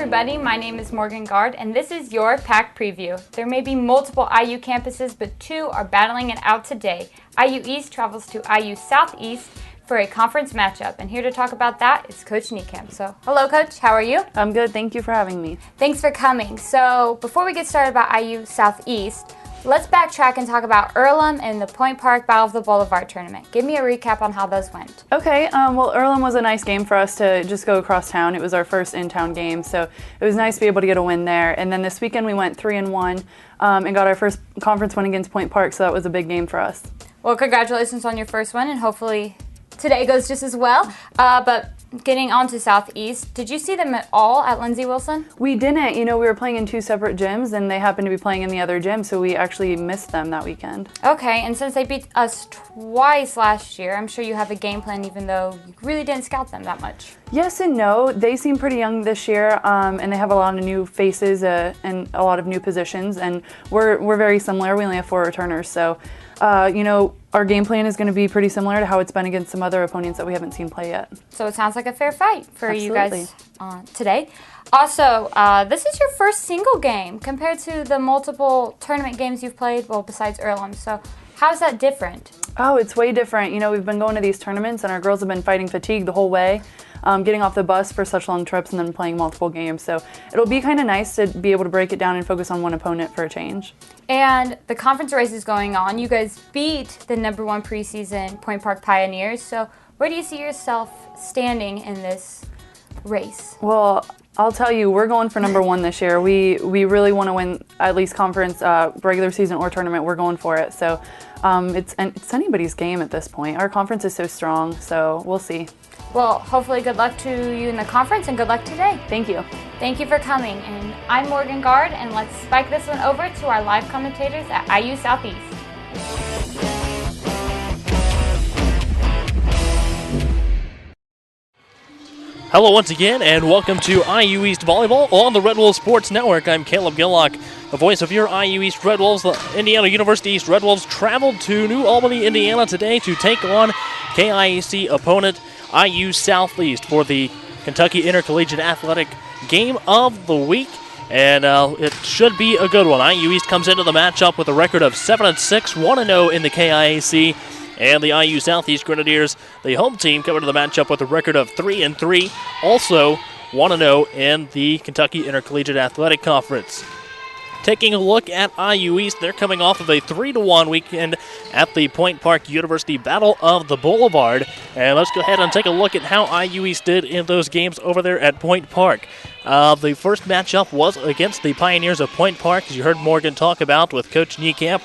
everybody, my name is Morgan Gard, and this is your Pack Preview. There may be multiple IU campuses, but two are battling it out today. IU East travels to IU Southeast for a conference matchup, and here to talk about that is Coach Niekamp. So, hello Coach, how are you? I'm good, thank you for having me. Thanks for coming. So, before we get started about IU Southeast, let's backtrack and talk about Earlham and the Point Park Battle of the Boulevard tournament. Give me a recap on how those went. Okay, well, Earlham was a nice game for us to just go across town. It was our first in-town game, so it was nice to be able to get a win there. And then this weekend we went 3-1 and got our first conference win against Point Park, so that was a big game for us. Well, congratulations on your first one, and hopefully today goes just as well. But getting on to Southeast, did you see them at all at Lindsey Wilson? We didn't. We were playing in two separate gyms, and they happened to be playing in the other gym, so we actually missed them that weekend. Okay, and since they beat us twice last year, I'm sure you have a game plan even though you really didn't scout them that much. Yes and no. They seem pretty young this year, and they have a lot of new faces and a lot of new positions, and we're very similar. We only have 4 returners, so our game plan is going to be pretty similar to how it's been against some other opponents that we haven't seen play yet. So it sounds like a fair fight for Absolutely. you guys today. Also, this is your first single game compared to the multiple tournament games you've played, well, besides Earlham. So how's that different? Oh, it's way different. We've been going to these tournaments, and our girls have been fighting fatigue the whole way, getting off the bus for such long trips and then playing multiple games. So it'll be kind of nice to be able to break it down and focus on one opponent for a change. And the conference race is going on. You guys beat the #1 preseason Point Park Pioneers. So where do you see yourself standing in this race? Well, I'll tell you, we're going for #1 this year. We really want to win at least conference, regular season or tournament. We're going for it. So it's anybody's game at this point. Our conference is so strong, so we'll see. Well, hopefully good luck to you in the conference and good luck today. Thank you. Thank you for coming. And I'm Morgan Gard, and let's spike this one over to our live commentators at IU Southeast. Hello once again, and welcome to IU East Volleyball on the Red Wolves Sports Network. I'm Caleb Gillock, the voice of your IU East Red Wolves. The Indiana University East Red Wolves traveled to New Albany, Indiana today to take on KIAC opponent IU Southeast for the Kentucky Intercollegiate Athletic Game of the Week. And it should be a good one. IU East comes into the matchup with a record of 7-6, 1-0 in the KIAC. And the IU Southeast Grenadiers, the home team, come into the matchup with a record of 3-3, also 1-0 in the Kentucky Intercollegiate Athletic Conference. Taking a look at IU East, they're coming off of a 3-1 weekend at the Point Park University Battle of the Boulevard. And let's go ahead and take a look at how IU East did in those games over there at Point Park. The first matchup was against the Pioneers of Point Park, as you heard Morgan talk about with Coach Niekamp.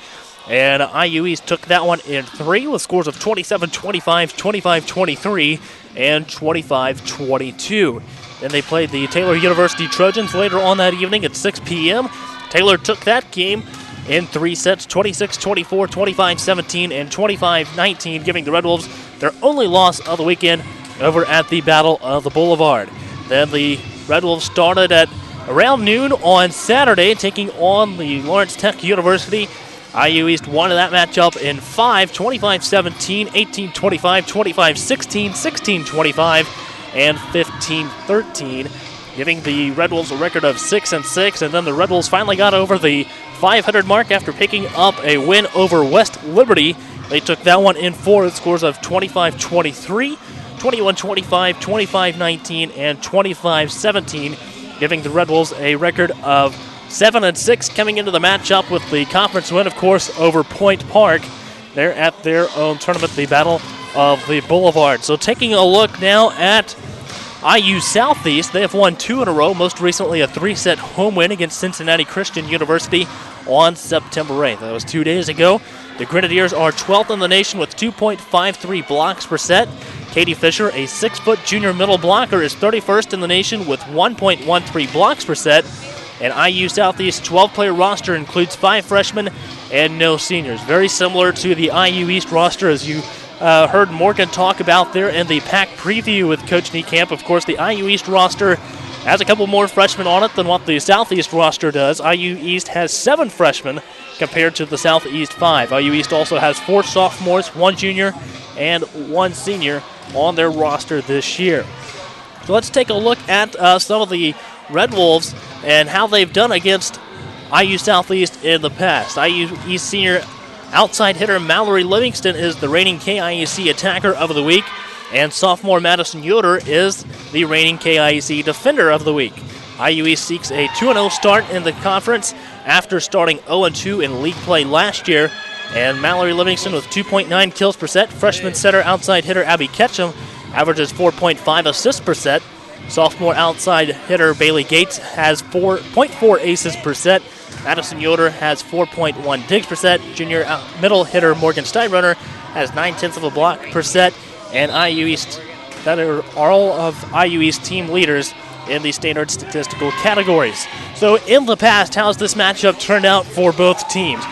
And IU East took that one in 3 with scores of 27-25, 25-23, and 25-22. Then they played the Taylor University Trojans later on that evening at 6 p.m. Taylor took that game in 3 sets, 26-24, 25-17, and 25-19, giving the Red Wolves their only loss of the weekend over at the Battle of the Boulevard. Then the Red Wolves started at around noon on Saturday, taking on the Lawrence Tech University. IU East won that matchup in 5, 25-17, 18-25, 25-16, 16-25, and 15-13, giving the Red Wolves a record of 6-6. And then the Red Wolves finally got over the 500 mark after picking up a win over West Liberty. They took that one in 4 with scores of 25-23, 21-25, 25-19, and 25-17, giving the Red Wolves a record of 7-6 coming into the matchup with the conference win, of course, over Point Park. They're at their own tournament, the Battle of the Boulevard. So taking a look now at IU Southeast, they have won 2 in a row, most recently a 3-set home win against Cincinnati Christian University on September 8th. That was 2 days ago. The Grenadiers are 12th in the nation with 2.53 blocks per set. Katie Fisher, a 6-foot junior middle blocker, is 31st in the nation with 1.13 blocks per set. And IU Southeast's 12-player roster includes 5 freshmen and no seniors. Very similar to the IU East roster, as you heard Morgan talk about there in the pack preview with Coach Niekamp. Of course, the IU East roster has a couple more freshmen on it than what the Southeast roster does. IU East has 7 freshmen compared to the Southeast 5. IU East also has 4 sophomores, 1 junior, and 1 senior on their roster this year. So let's take a look at some of the Red Wolves and how they've done against IU Southeast in the past. IU East senior outside hitter Mallory Livingston is the reigning KIEC Attacker of the Week, and sophomore Madison Yoder is the reigning KIEC Defender of the Week. IU East seeks a 2-0 start in the conference after starting 0-2 in league play last year, and Mallory Livingston with 2.9 kills per set. Freshman center outside hitter Abby Ketchum averages 4.5 assists per set. Sophomore outside hitter Bailey Gates has 4.4 aces per set. Madison Yoder has 4.1 digs per set. Junior middle hitter Morgan Steinrunner has 0.9 of a block per set. And IU East, that are all of IU East team leaders in the standard statistical categories. So in the past, how's this matchup turned out for both teams?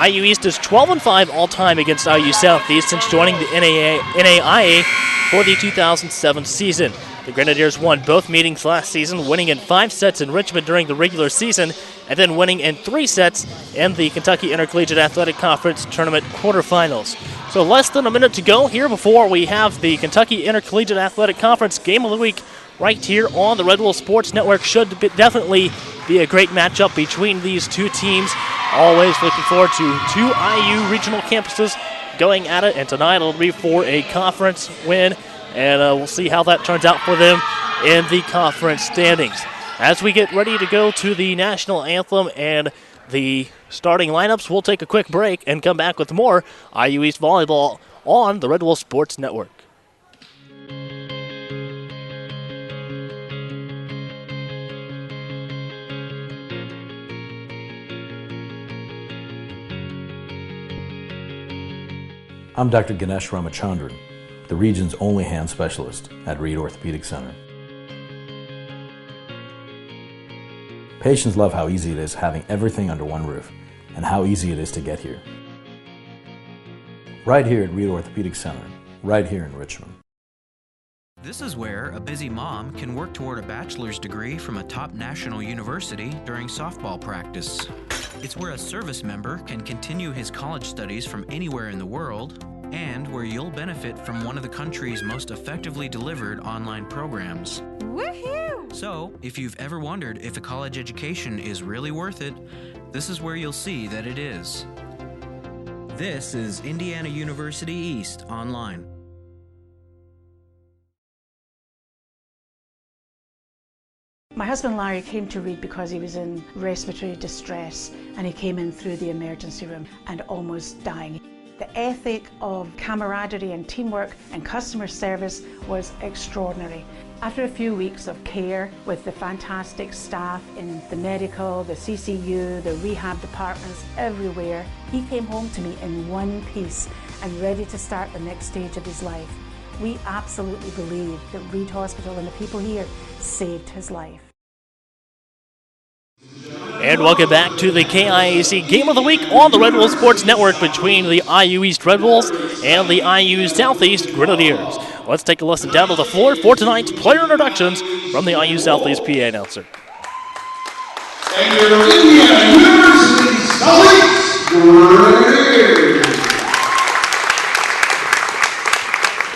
IU East is 12-5 all-time against IU Southeast since joining the NAIA for the 2007 season. The Grenadiers won both meetings last season, winning in 5 sets in Richmond during the regular season, and then winning in 3 sets in the Kentucky Intercollegiate Athletic Conference Tournament quarterfinals. So less than a minute to go here before we have the Kentucky Intercollegiate Athletic Conference Game of the Week right here on the Red Wolf Sports Network. Should definitely be a great matchup between these two teams. Always looking forward to 2 IU regional campuses going at it, and tonight it'll be for a conference win, and we'll see how that turns out for them in the conference standings. As we get ready to go to the national anthem and the starting lineups, we'll take a quick break and come back with more IU East Volleyball on the Red Wolf Sports Network. I'm Dr. Ganesh Ramachandran, the region's only hand specialist at Reed Orthopedic Center. Patients love how easy it is having everything under one roof and how easy it is to get here. Right here at Reed Orthopedic Center, right here in Richmond. This is where a busy mom can work toward a bachelor's degree from a top national university during softball practice. It's where a service member can continue his college studies from anywhere in the world, and where you'll benefit from one of the country's most effectively delivered online programs. Woohoo! So, if you've ever wondered if a college education is really worth it, this is where you'll see that it is. This is Indiana University East Online. My husband Larry came to Reed because he was in respiratory distress, and he came in through the emergency room and almost dying. The ethic of camaraderie and teamwork and customer service was extraordinary. After a few weeks of care with the fantastic staff in the medical, the CCU, the rehab departments, everywhere, he came home to me in one piece and ready to start the next stage of his life. We absolutely believe that Reed Hospital and the people here saved his life. And welcome back to the KIAC Game of the Week on the Red Wolf Sports Network between the IU East Red Wolves and the IU Southeast Grenadiers. Let's take a listen down to the floor for tonight's player introductions from the IU Southeast PA announcer. And your Indiana University Southeast Grenadiers.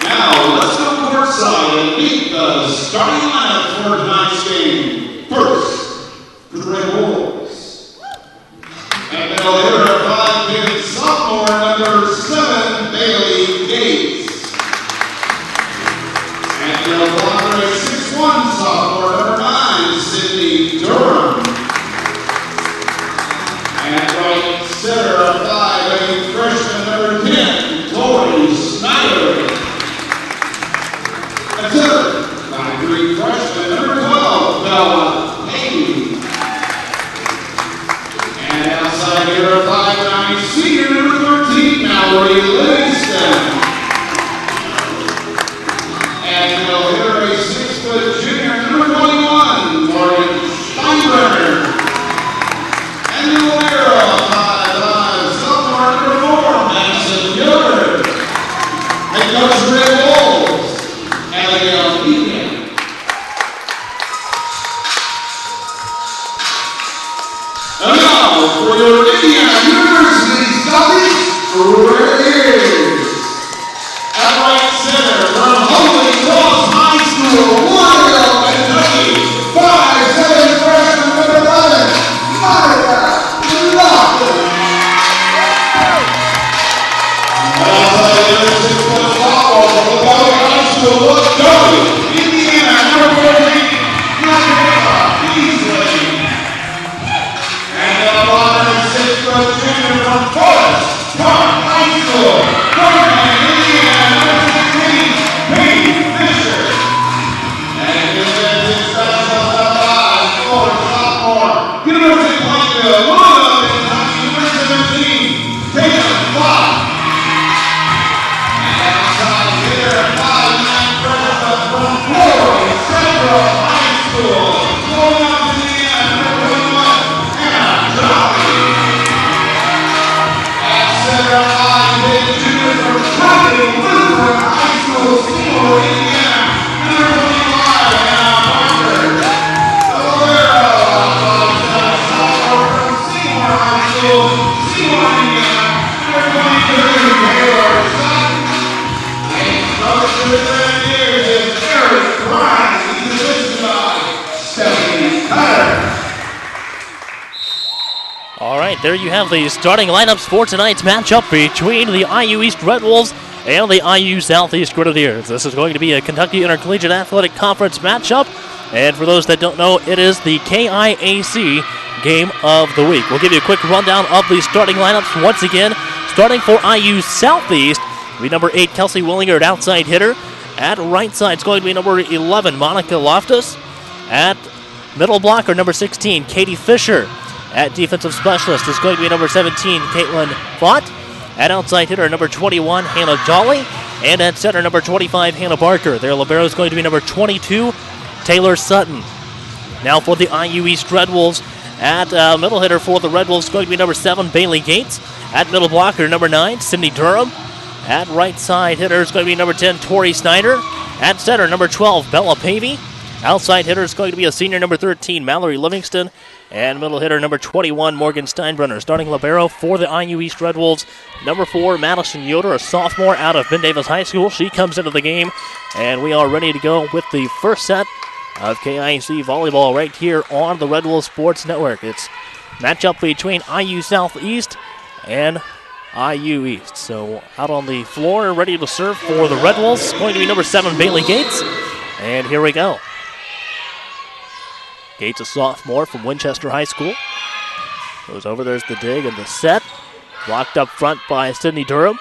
Now let's go courtside and meet the starting lineup for tonight's game. First, the Red Wolves. And middle hitter, 5'10" sophomore, number 7, Bailey Gates. And middle blocker, 6'1" sophomore, number 9, Sydney Durham. And right center, 5'8" freshman, number 10, Tori Snyder. And center, 5'3" freshman, number 12. Indiana, number 14, Beasley. And the bottom 6-foot junior from Forest Park High School, Portland, Indiana, number 16, Peyton Fisher. And this is his special surprise for sophomore, University of Plainfield, Louisville, Kentucky, number 17, Tatum Fox. And outside hitter, 5'9" freshman from Florida Central High School, Louisville, Indiana, number 21, Anna Jolly. At center line, hit junior from Trinity Lutheran High School, Seymour, Indiana, number 25, Anna Parker. The libero outside center, sophomore from Seymour High School, Seymour, Indiana, number 22, Taylor Sutton. And coach for the Grenadiers is Eric Grimes. He's assisted by Stephanie Cutter. All right, there you have the starting lineups for tonight's matchup between the IU East Red Wolves and the IU Southeast Grenadiers. This is going to be a Kentucky Intercollegiate Athletic Conference matchup, and for those that don't know, it is the KIAC Game of the Week. We'll give you a quick rundown of the starting lineups once again. Starting for IU Southeast, will be number 8, Kelsey Willingard, outside hitter. At right side, it's going to be number 11, Monica Loftus. At middle blocker, number 16, Katie Fisher. At defensive specialist, it's going to be number 17, Caitlin Fott. At outside hitter, number 21, Hannah Jolly. And at center, number 25, Hannah Barker. Their libero is going to be number 22, Taylor Sutton. Now for the IU East Red Wolves. At middle hitter for the Red Wolves, going to be number 7, Bailey Gates. At middle blocker, number 9, Cindy Durham. At right side hitter is going to be number 10, Tori Snyder. At center, number 12, Bella Pavey. Outside hitter is going to be a senior, number 13, Mallory Livingston. And middle hitter, number 21, Morgan Steinbrenner. Starting libero for the IU East Red Wolves, number 4, Madison Yoder, a sophomore out of Ben Davis High School. She comes into the game, and we are ready to go with the first set of KIC volleyball right here on the Red Wolves Sports Network. It's matchup between IU Southeast and IU East. So out on the floor, ready to serve for the Red Wolves, it's going to be number 7, Bailey Gates. And here we go. Gates, a sophomore from Winchester High School. Goes over, there's the dig and the set. Blocked up front by Sydney Durham.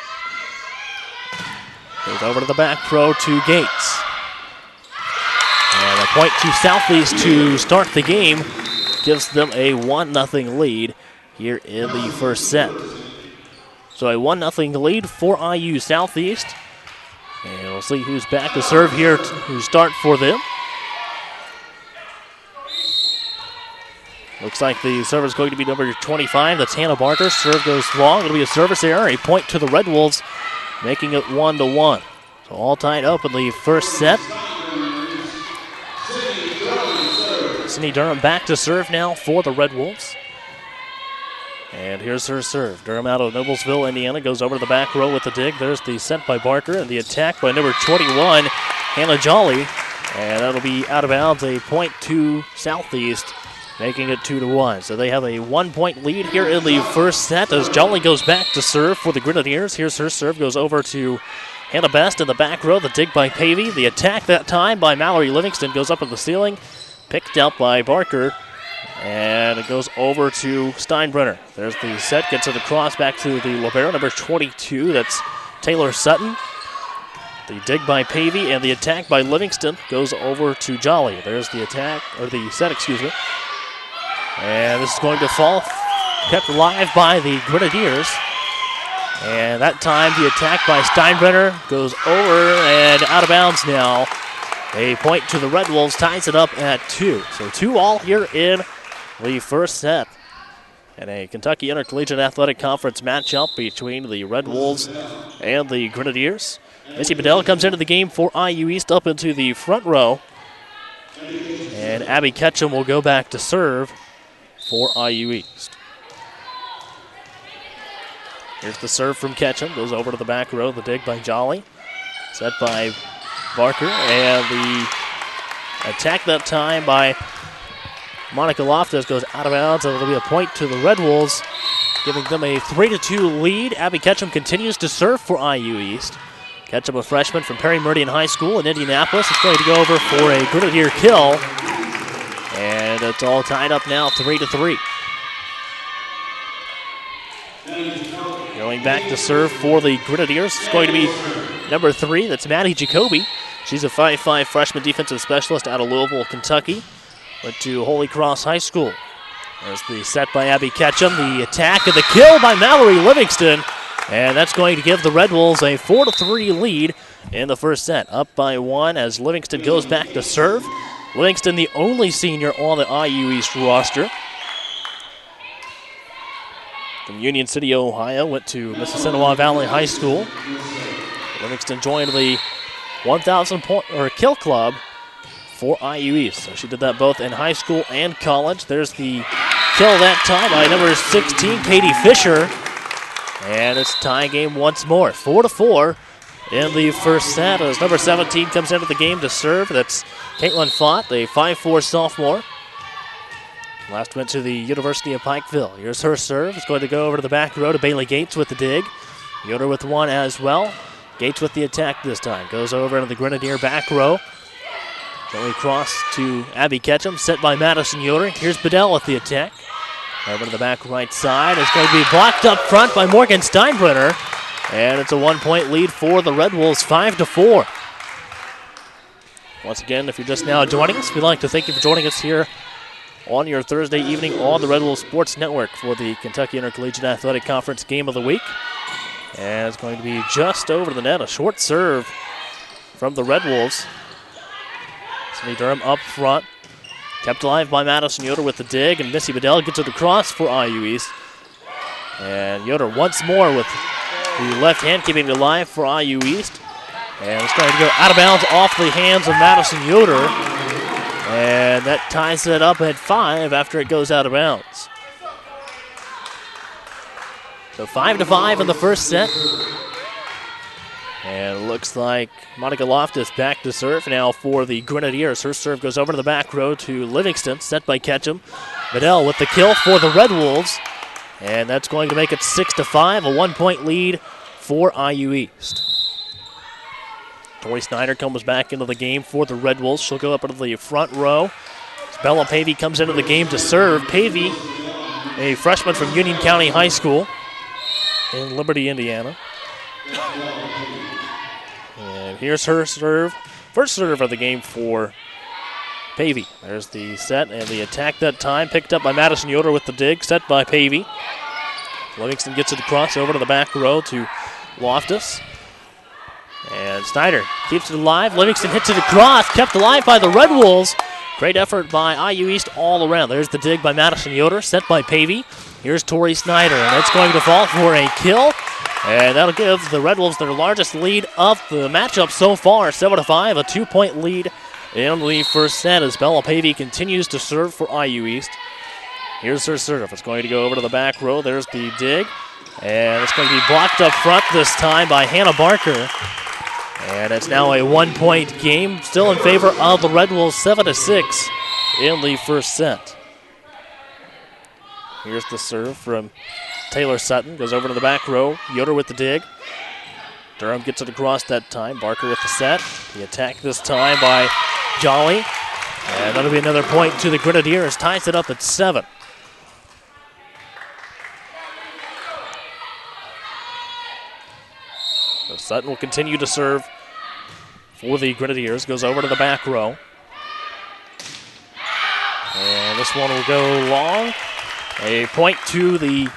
Goes over to the back throw to Gates. And a point to Southeast to start the game. Gives them a 1-0 lead here in the first set. So a 1-0 lead for IU Southeast. And we'll see who's back to serve here to start for them. Looks like the server is going to be number 25. That's Hannah Barker. Serve goes long. It'll be a service error. A point to the Red Wolves, making it 1-1. So all tied up in the first set. Sydney Durham back to serve now for the Red Wolves. And here's her serve. Durham out of Noblesville, Indiana, goes over to the back row with the dig. There's the set by Barker and the attack by number 21, Hannah Jolly. And that'll be out of bounds. A point to Southeast, making it 2-1. So they have a 1-point lead here in the first set as Jolly goes back to serve for the Grenadiers. Here's her serve, goes over to Hannah Best in the back row. The dig by Pavey. The attack that time by Mallory Livingston goes up in the ceiling. Picked out by Barker. And it goes over to Steinbrenner. There's the set, gets it across back to the libero, number 22. That's Taylor Sutton. The dig by Pavey and the attack by Livingston goes over to Jolly. There's the attack, or the set, excuse me. And this is going to fall, kept alive by the Grenadiers. And that time the attack by Steinbrenner goes over and out of bounds now. A point to the Red Wolves, ties it up at 2. So 2-all here in the first set. And a Kentucky Intercollegiate Athletic Conference matchup between the Red Wolves and the Grenadiers. Missy Bedell comes into the game for IU East up into the front row. And Abby Ketchum will go back to serve for IU East. Here's the serve from Ketchum. Goes over to the back row. The dig by Jolly. Set by Barker. And the attack that time by Monica Loftus goes out of bounds. And it'll be a point to the Red Wolves, giving them a 3-2 lead. Abby Ketchum continues to serve for IU East. Ketchum, a freshman from Perry Meridian High School in Indianapolis, is going to go over for a Grenadier kill. And it's all tied up now, 3-3. Going back to serve for the Grenadiers, it's going to be number 3. That's Maddie Jacoby. She's a 5'5" freshman defensive specialist out of Louisville, Kentucky. Went to Holy Cross High School. There's the set by Abby Ketchum, the attack and the kill by Mallory Livingston. And that's going to give the Red Wolves a 4-3 lead in the first set. Up by 1 as Livingston goes back to serve. Livingston, the only senior on the IU East roster. From Union City, Ohio, went to Mississinawa Valley High School. Livingston joined the 1,000 kill club for IU East. So she did that both in high school and college. There's the kill that time by number 16, Katie Fisher. And it's tie game once more, 4-4 in the first set as number 17 comes into the game to serve. That's Caitlin Fott, the 5'4" sophomore. Last went to the University of Pikeville. Here's her serve. It's going to go over to the back row to Bailey Gates with the dig. Yoder with one as well. Gates with the attack this time. Goes over into the Grenadier back row. Joey Cross to Abby Ketchum, set by Madison Yoder. Here's Bedell with the attack. Over to the back right side. It's going to be blocked up front by Morgan Steinbrenner. And it's a 1-point lead for the Red Wolves, 5-4. Once again, if you're just now joining us, we'd like to thank you for joining us here on your Thursday evening on the Red Wolves Sports Network for the Kentucky Intercollegiate Athletic Conference Game of the Week. And it's going to be just over the net, a short serve from the Red Wolves. Sydney Durham up front. Kept alive by Madison Yoder with the dig, and Missy Bedell gets it across for IU East. And Yoder once more with the left hand keeping it alive for IU East. And it's going to go out of bounds off the hands of Madison Yoder. And that ties it up at 5 after it goes out of bounds. So 5-5 in the first set. And it looks like Monica Loftus back to serve now for the Grenadiers. Her serve goes over to the back row to Livingston, set by Ketchum. Bedell with the kill for the Red Wolves. And that's going to make it 6-5, a 1-point lead for IU East. Tori Snyder comes back into the game for the Red Wolves. She'll go up into the front row. Bella Pavey comes into the game to serve. Pavey, a freshman from Union County High School in Liberty, Indiana. And here's her serve. First serve of the game for Pavey. There's the set and the attack that time. Picked up by Madison Yoder with the dig. Set by Pavey. Livingston gets it across over to the back row to Loftus. And Snyder keeps it alive. Livingston hits it across. Kept alive by the Red Wolves. Great effort by IU East all around. There's the dig by Madison Yoder. Set by Pavey. Here's Tori Snyder. And it's going to fall for a kill. And that'll give the Red Wolves their largest lead of the matchup so far, 7-5, a 2-point lead in the first set as Bella Pavey continues to serve for IU East. Here's her serve. It's going to go over to the back row. There's the dig. And it's going to be blocked up front this time by Hannah Barker. And it's now a 1-point game, still in favor of the Red Wolves, 7-6 in the first set. Here's the serve from Taylor Sutton. Goes over to the back row. Yoder with the dig. Durham gets it across that time. Barker with the set. The attack this time by Jolly. And that'll be another point to the Grenadiers. Ties it up at 7. So Sutton will continue to serve for the Grenadiers. Goes over to the back row. And this one will go long. A point to the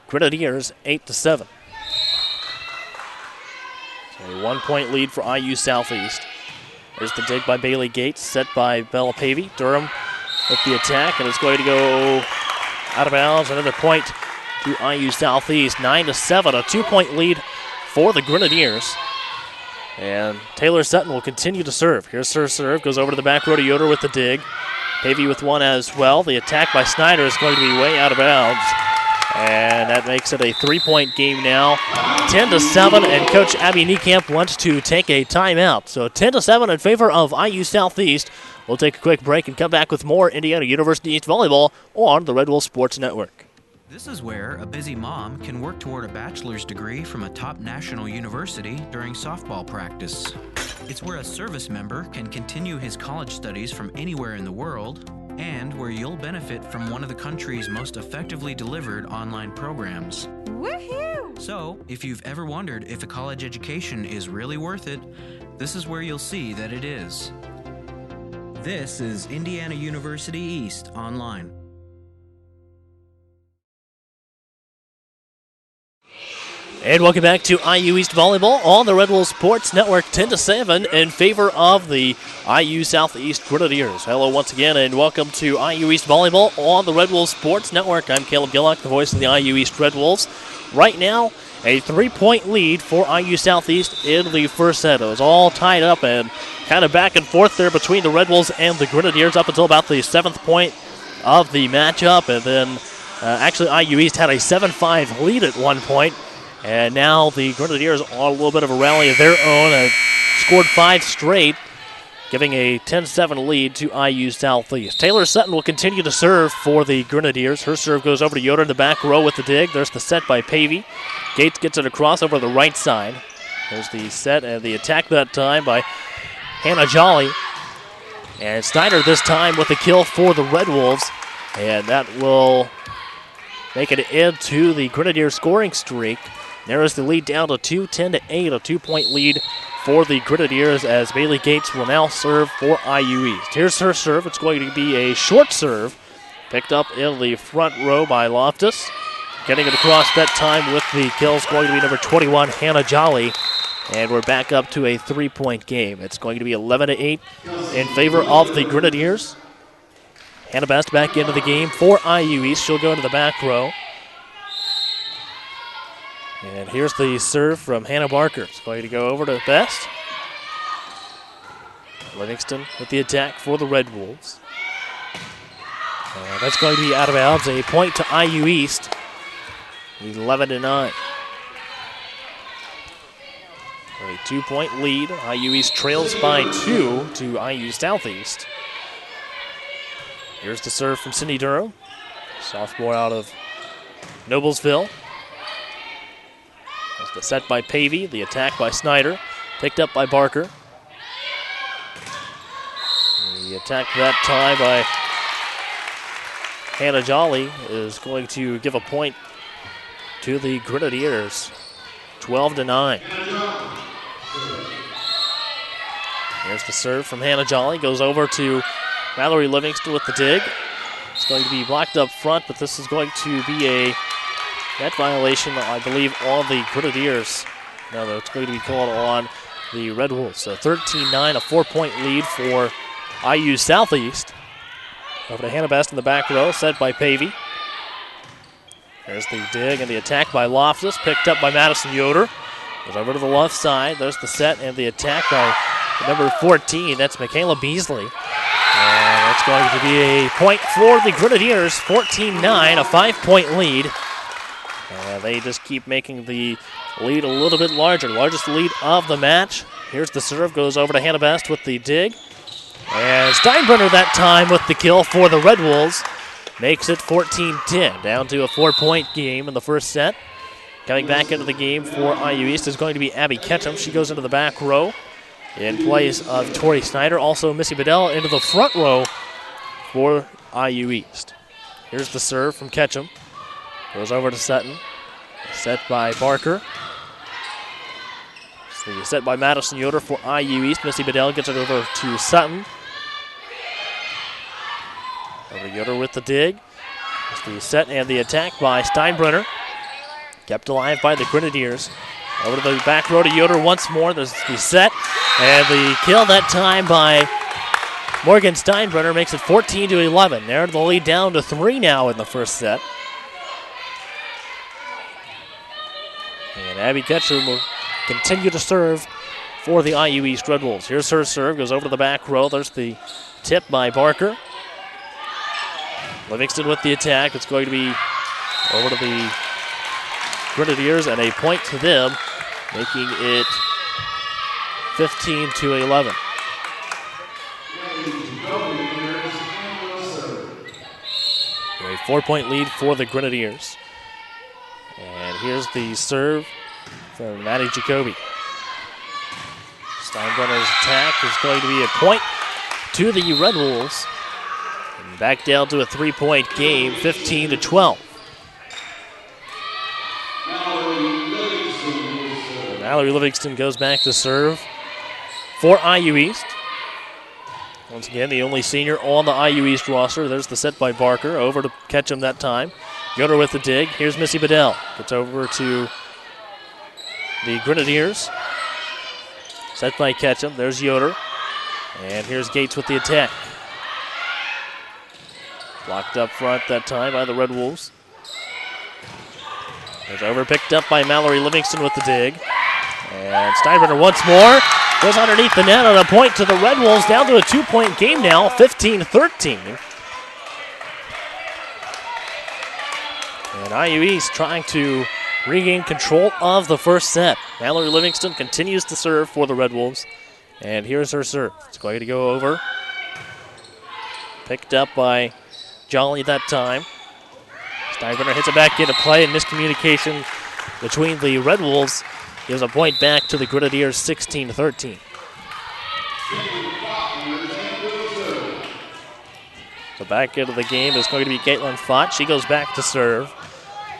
Grenadiers, 8-7. So a 1-point lead for IU Southeast. There's the dig by Bailey Gates, set by Bella Pavey. Durham with the attack, and it's going to go out of bounds. Another point to IU Southeast, 9-7, a 2-point lead for the Grenadiers. And Taylor Sutton will continue to serve. Here's her serve, goes over to the back row to Yoder with the dig. Pavey with one as well. The attack by Snyder is going to be way out of bounds. And that makes it a 3-point game now. 10-7, and Coach Abby Niekamp wants to take a timeout. So 10-7 in favor of IU Southeast. We'll take a quick break and come back with more Indiana University East Volleyball on the Red Wolf Sports Network. This is where a busy mom can work toward a bachelor's degree from a top national university during softball practice. It's where a service member can continue his college studies from anywhere in the world, and where you'll benefit from one of the country's most effectively delivered online programs. Woohoo! So, if you've ever wondered if a college education is really worth it, this is where you'll see that it is. This is Indiana University East Online. And welcome back to IU East Volleyball on the Red Wolves Sports Network, 10-7 in favor of the IU Southeast Grenadiers. Hello once again, and welcome to IU East Volleyball on the Red Wolves Sports Network. I'm Caleb Gillock, the voice of the IU East Red Wolves. Right now, a 3-point lead for IU Southeast in the first set. It was all tied up and kind of back and forth there between the Red Wolves and the Grenadiers up until about the 7th point of the matchup. And then actually IU East had a 7-5 lead at one point. And now the Grenadiers on a little bit of a rally of their own and scored 5 straight, giving a 10-7 lead to IU Southeast. Taylor Sutton will continue to serve for the Grenadiers. Her serve goes over to Yoder in the back row with the dig. There's the set by Pavey. Gates gets it across over the right side. There's the set and the attack that time by Hannah Jolly. And Snyder this time with the kill for the Red Wolves. And that will make it end to the Grenadiers scoring streak. Narrows the lead down to 2, 10-8, a 2-point lead for the Grenadiers as Bailey Gates will now serve for IU East. Here's her serve. It's going to be a short serve, picked up in the front row by Loftus. Getting it across that time with the kill is going to be number 21, Hannah Jolly. And we're back up to a 3-point game. It's going to be 11-8 in favor of the Grenadiers. Hannah Best back into the game for IU East. She'll go into the back row. And here's the serve from Hannah Barker. It's going to go over to Best. Livingston with the attack for the Red Wolves. That's going to be out of bounds. A point to IU East. 11-9. A 2-point lead. IU East trails by 2 to IU Southeast. Here's the serve from Cindy Durham. Sophomore out of Noblesville. That's the set by Pavey. The attack by Snyder. Picked up by Barker. The attack that time by Hannah Jolly is going to give a point to the Grenadiers. 12-9. Here's the serve from Hannah Jolly. Goes over to Mallory Livingston with the dig. It's going to be blocked up front, but this is going to be a net violation, I believe, on the Grenadiers. No, it's going to be called on the Red Wolves. So 13-9, a 4-point lead for IU Southeast. Over to Hannah Best in the back row, set by Pavey. There's the dig and the attack by Loftus, picked up by Madison Yoder. Goes over to the left side. There's the set and the attack by number 14. That's Michaela Beasley. And that's going to be a point for the Grenadiers. 14-9, a 5-point lead. And they just keep making the lead a little bit larger. Largest lead of the match. Here's the serve. Goes over to Hannah Best with the dig. And Steinbrenner that time with the kill for the Red Wolves. Makes it 14-10. Down to a 4-point game in the first set. Coming back into the game for IU East is going to be Abby Ketchum. She goes into the back row in place of Tori Snyder. Also Missy Bedell into the front row for IU East. Here's the serve from Ketchum. Goes over to Sutton. Set by Barker. So set by Madison Yoder for IU East. Missy Bedell gets it over to Sutton. Over to Yoder with the dig. It's the set and the attack by Steinbrenner. Kept alive by the Grenadiers. Over to the back row to Yoder once more. There's the set and the kill that time by Morgan Steinbrenner makes it 14-11. Narrowed the lead down to 3 now in the first set. And Abby Ketchum will continue to serve for the IU East Red Wolves. Here's her serve. Goes over to the back row. There's the tip by Barker. Livingston with the attack. It's going to be over to the Grenadiers and a point to them, making it 15-11. A 4-point lead for the Grenadiers. here's the serve from Maddie Jacoby. Steinbrenner's attack is going to be a point to the Red Wolves. And back down to a 3-point game, 15-12. Mallory Livingston goes back to serve for IU East. Once again, the only senior on the IU East roster. There's the set by Barker. Over to Ketchum that time. Yoder with the dig. Here's Missy Bedell. Gets over to the Grenadiers. Set by Ketchum. There's Yoder. And here's Gates with the attack. Blocked up front that time by the Red Wolves. It's over, picked up by Mallory Livingston with the dig. And Steinbrenner once more goes underneath the net on a point to the Red Wolves, down to a 2-point game now, 15-13. And IU East trying to regain control of the first set. Mallory Livingston continues to serve for the Red Wolves. And here's her serve. It's going to go over. Picked up by Jolly that time. Steinbrenner hits it back into play, and miscommunication between the Red Wolves gives a point back to the Grenadiers, 16-13. So back into the game is going to be Caitlin Fott. She goes back to serve.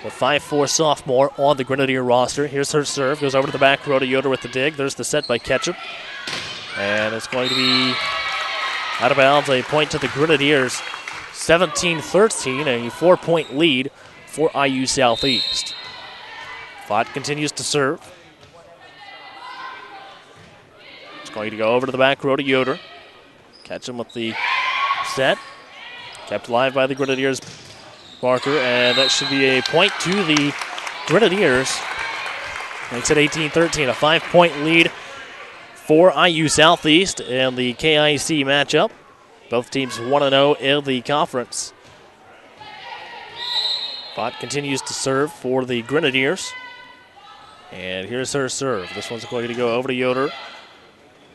The 5'4" sophomore on the Grenadier roster. Here's her serve. Goes over to the back row to Yoder with the dig. There's the set by Ketchum. And it's going to be out of bounds. A point to the Grenadiers. 17-13, a 4-point lead for IU Southeast. Fott continues to serve. It's going to go over to the back row to Yoder. Ketchum with the set. Kept alive by the Grenadiers. Barker, and that should be a point to the Grenadiers. Makes it 18-13, a 5-point lead for IU Southeast in the KIC matchup. Both teams 1-0 in the conference. Fott continues to serve for the Grenadiers. And here's her serve. This one's going to go over to Yoder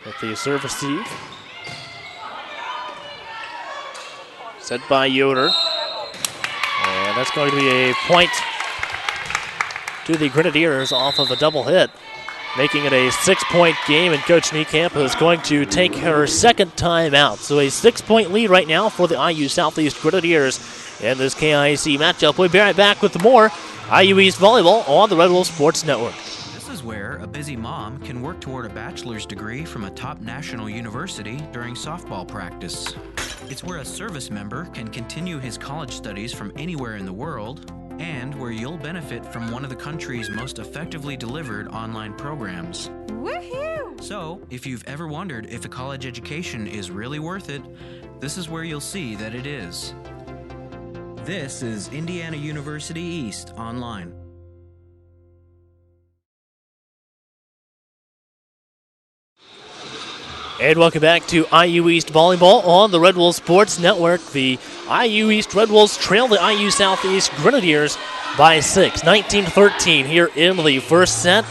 with the serve receive. Set by Yoder. And that's going to be a point to the Grenadiers off of a double hit, making it a 6-point game, and Coach Niekamp is going to take her second time out. So a 6-point lead right now for the IU Southeast Grenadiers in this KIC matchup. We'll be right back with more IU East Volleyball on the Red Wolf Sports Network. This is where a busy mom can work toward a bachelor's degree from a top national university during softball practice. It's where a service member can continue his college studies from anywhere in the world, and where you'll benefit from one of the country's most effectively delivered online programs. Woohoo! So, if you've ever wondered if a college education is really worth it, this is where you'll see that it is. This is Indiana University East Online. And welcome back to IU East Volleyball on the Red Wolves Sports Network. The IU East Red Wolves trail the IU Southeast Grenadiers by 6, 19-13 here in the first set.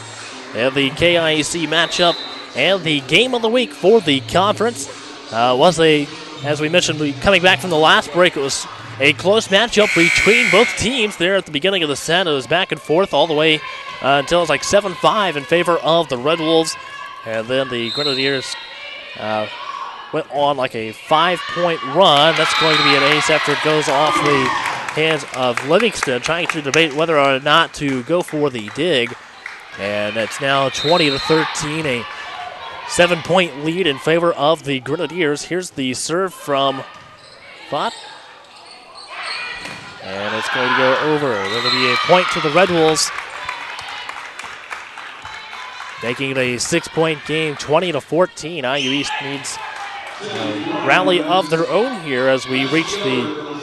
And the KIC matchup and the game of the week for the conference was as we mentioned, coming back from the last break, it was a close matchup between both teams there at the beginning of the set. It was back and forth all the way until it was like 7-5 in favor of the Red Wolves. And then the Grenadiers went on like a 5-point run. That's going to be an ace after it goes off the hands of Livingston, trying to debate whether or not to go for the dig. And it's now 20-13, a 7-point lead in favor of the Grenadiers. Here's the serve from Fott. And it's going to go over. That'll be a point to the Red Wolves, making it a 6-point game, 20-14. IU East needs a rally of their own here as we reach the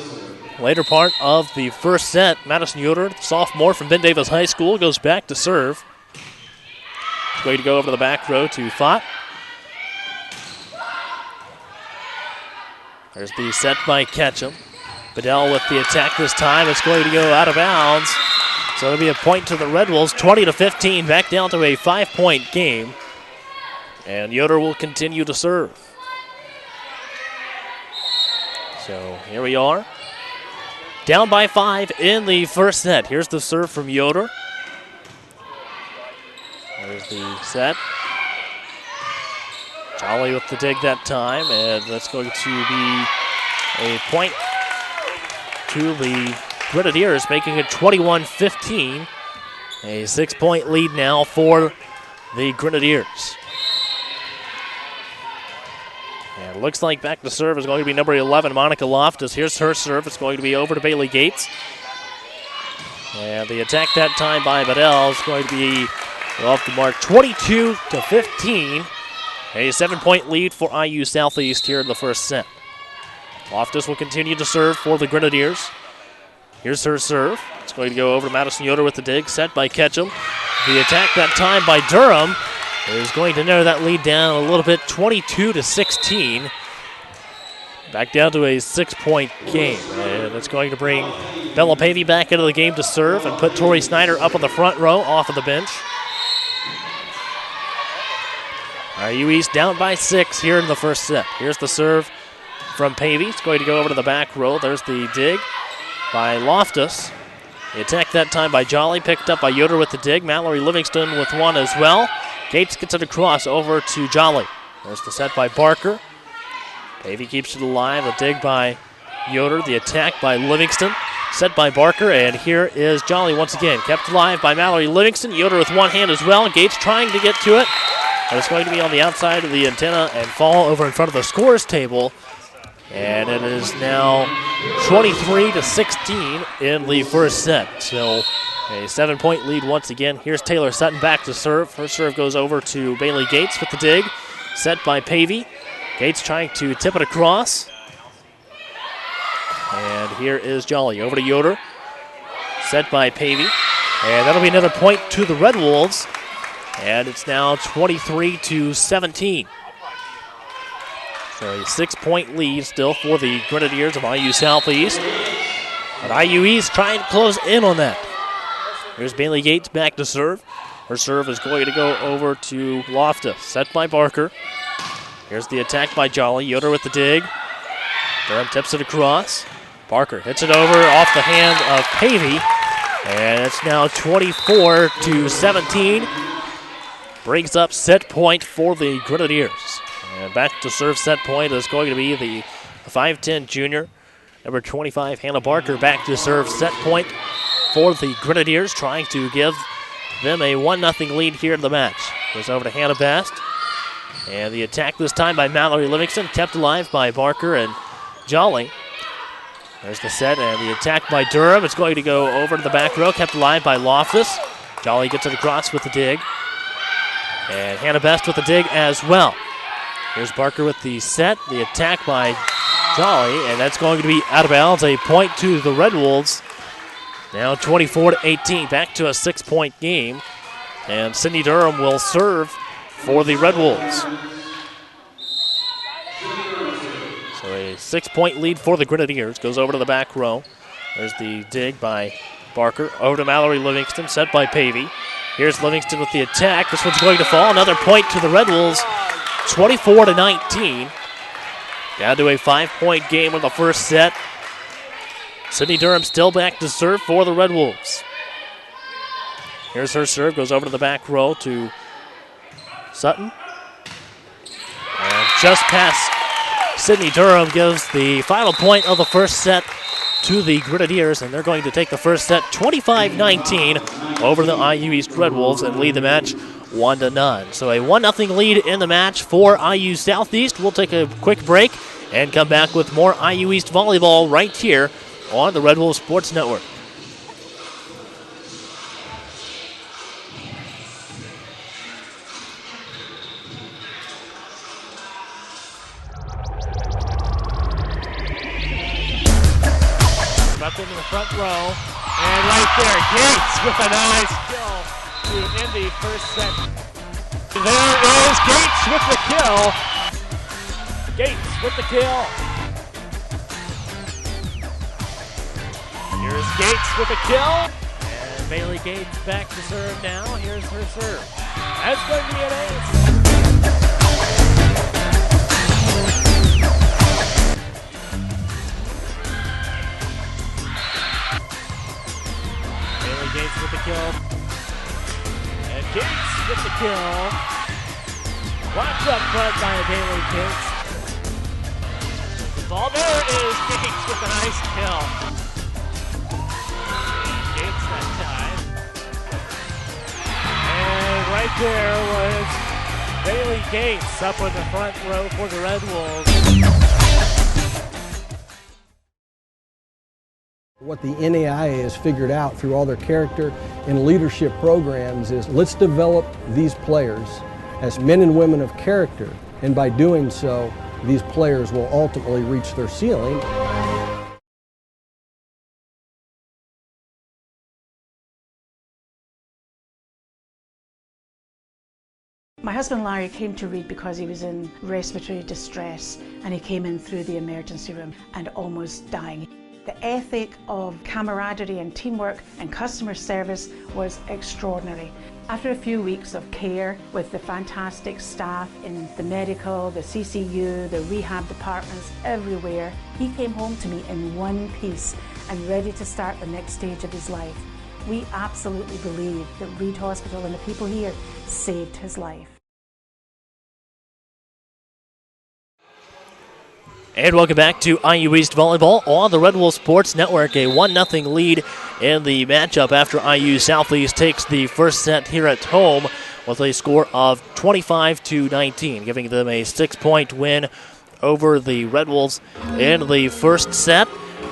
later part of the first set. Madison Yoder, sophomore from Ben Davis High School, goes back to serve. It's going to go over to the back row to Fott. There's the set by Ketchum. Bedell with the attack this time. It's going to go out of bounds. So it'll be a point to the Red Wolves, 20-15, back down to a 5-point game. And Yoder will continue to serve. So here we are. Down by 5 in the first set. Here's the serve from Yoder. There's the set. Jolly with the dig that time, and that's going to be a point to the Grenadiers, making it 21-15. A 6-point lead now for the Grenadiers. And it looks like back to serve is going to be number 11, Monica Loftus. Here's her serve. It's going to be over to Bailey Gates. And the attack that time by Bedell is going to be off the mark, 22-15. A 7-point lead for IU Southeast here in the first set. Loftus will continue to serve for the Grenadiers. Here's her serve. It's going to go over to Madison Yoder with the dig, set by Ketchum. The attack that time by Durham is going to narrow that lead down a little bit, 22-16. Back down to a 6-point game. And it's going to bring Bella Pavey back into the game to serve and put Tori Snyder up on the front row off of the bench. IU East down by 6 here in the first set. Here's the serve from Pavey. It's going to go over to the back row. There's the dig by Loftus. The attack that time by Jolly, picked up by Yoder with the dig. Mallory Livingston with one as well. Gates gets it across over to Jolly. There's the set by Barker. Pavey keeps it alive. The dig by Yoder. The attack by Livingston. Set by Barker, and here is Jolly once again. Kept alive by Mallory Livingston. Yoder with one hand as well. Gates trying to get to it. But it's going to be on the outside of the antenna and fall over in front of the scores table. And it is now 23-16 in the first set. So a 7-point lead once again. Here's Taylor Sutton back to serve. Her serve goes over to Bailey Gates with the dig. Set by Pavey. Gates trying to tip it across. And here is Jolly over to Yoder. Set by Pavey. And that'll be another point to the Red Wolves. And it's now 23-17. So a 6-point lead still for the Grenadiers of IU Southeast. But IU East trying to close in on that. Here's Bailey Gates back to serve. Her serve is going to go over to Loftus. Set by Barker. Here's the attack by Jolly. Yoder with the dig. Durham tips it across. Barker hits it over off the hand of Pavey. And it's now 24-17. Brings up set point for the Grenadiers. And back to serve set point is going to be the 5'10 junior. Number 25, Hannah Barker, back to serve set point for the Grenadiers, trying to give them a 1-0 lead here in the match. Goes over to Hannah Best. And the attack this time by Mallory Livingston, kept alive by Barker and Jolly. There's the set and the attack by Durham. It's going to go over to the back row, kept alive by Loftus. Jolly gets it across with the dig. And Hannah Best with the dig as well. Here's Barker with the set, the attack by Jolly, and that's going to be out of bounds. A point to the Red Wolves. Now 24-18, back to a 6-point game. And Sydney Durham will serve for the Red Wolves. So a 6-point lead for the Grenadiers. Goes over to the back row. There's the dig by Barker. Over to Mallory Livingston, set by Pavey. Here's Livingston with the attack. This one's going to fall. Another point to the Red Wolves. 24-19. Down to a 5-point game in the first set. Sydney Durham still back to serve for the Red Wolves. Here's her serve. Goes over to the back row to Sutton. And just past Sydney Durham gives the final point of the first set to the Grenadiers, and they're going to take the first set 25-19 over the IU East Red Wolves and lead the match 1-0. So a 1-0 lead in the match for IU Southeast. We'll take a quick break and come back with more IU East volleyball right here on the Red Wolves Sports Network. Up into the front row, and right there, Gates with a nice kill to end the first set. There is Gates with the kill. Gates with the kill. Here's Gates with the kill. And Bailey Gates back to serve now. Here's her serve. That's going to be an ace. Gates with the kill. And Gates with the kill. up front by Bailey Gates. The ball there is Gates with a nice kill. Gates that time. And right there was Bailey Gates up in the front row for the Red Wolves. What the NAIA has figured out through all their character and leadership programs is let's develop these players as men and women of character, and by doing so, these players will ultimately reach their ceiling. My husband Larry came to Reed because he was in respiratory distress, and he came in through the emergency room and almost dying. The ethic of camaraderie and teamwork and customer service was extraordinary. After a few weeks of care with the fantastic staff in the medical, the CCU, the rehab departments, everywhere, he came home to me in one piece and ready to start the next stage of his life. We absolutely believe that Reed Hospital and the people here saved his life. And welcome back to IU East Volleyball on the Red Wolf Sports Network. A 1-0 lead in the matchup after IU Southeast takes the first set here at home with a score of 25-19, giving them a 6-point win over the Red Wolves in the first set.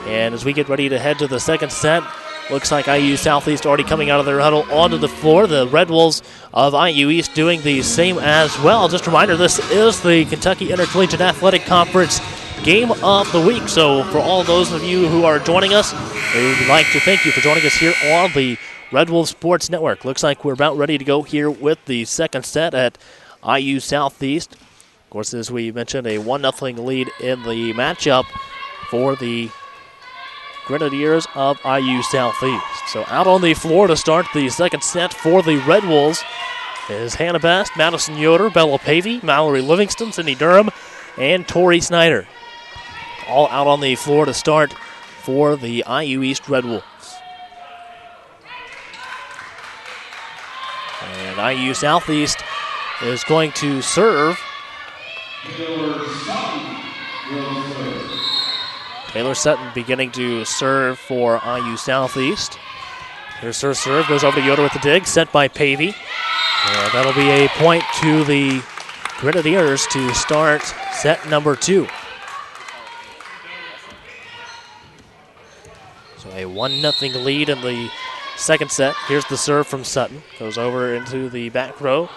And as we get ready to head to the second set, looks like IU Southeast already coming out of their huddle onto the floor. The Red Wolves of IU East doing the same as well. Just a reminder, this is the Kentucky Intercollegiate Athletic Conference Game of the Week. So for all those of you who are joining us, we would like to thank you for joining us here on the Red Wolf Sports Network. Looks like we're about ready to go here with the second set at IU Southeast. Of course, as we mentioned, a 1-0 lead in the matchup for the Grenadiers of IU Southeast. So out on the floor to start the second set for the Red Wolves is Hannah Best, Madison Yoder, Bella Pavey, Mallory Livingston, Sydney Durham, and Tori Snyder. All out on the floor to start for the IU East Red Wolves. And IU Southeast is going to serve. Taylor Sutton beginning to serve for IU Southeast. Here's her serve, goes over to Yoder with the dig, set by Pavey. And that'll be a point to the Grenadiers to start set number 2. So a 1-0 lead in the second set. Here's the serve from Sutton. Goes over into the back row.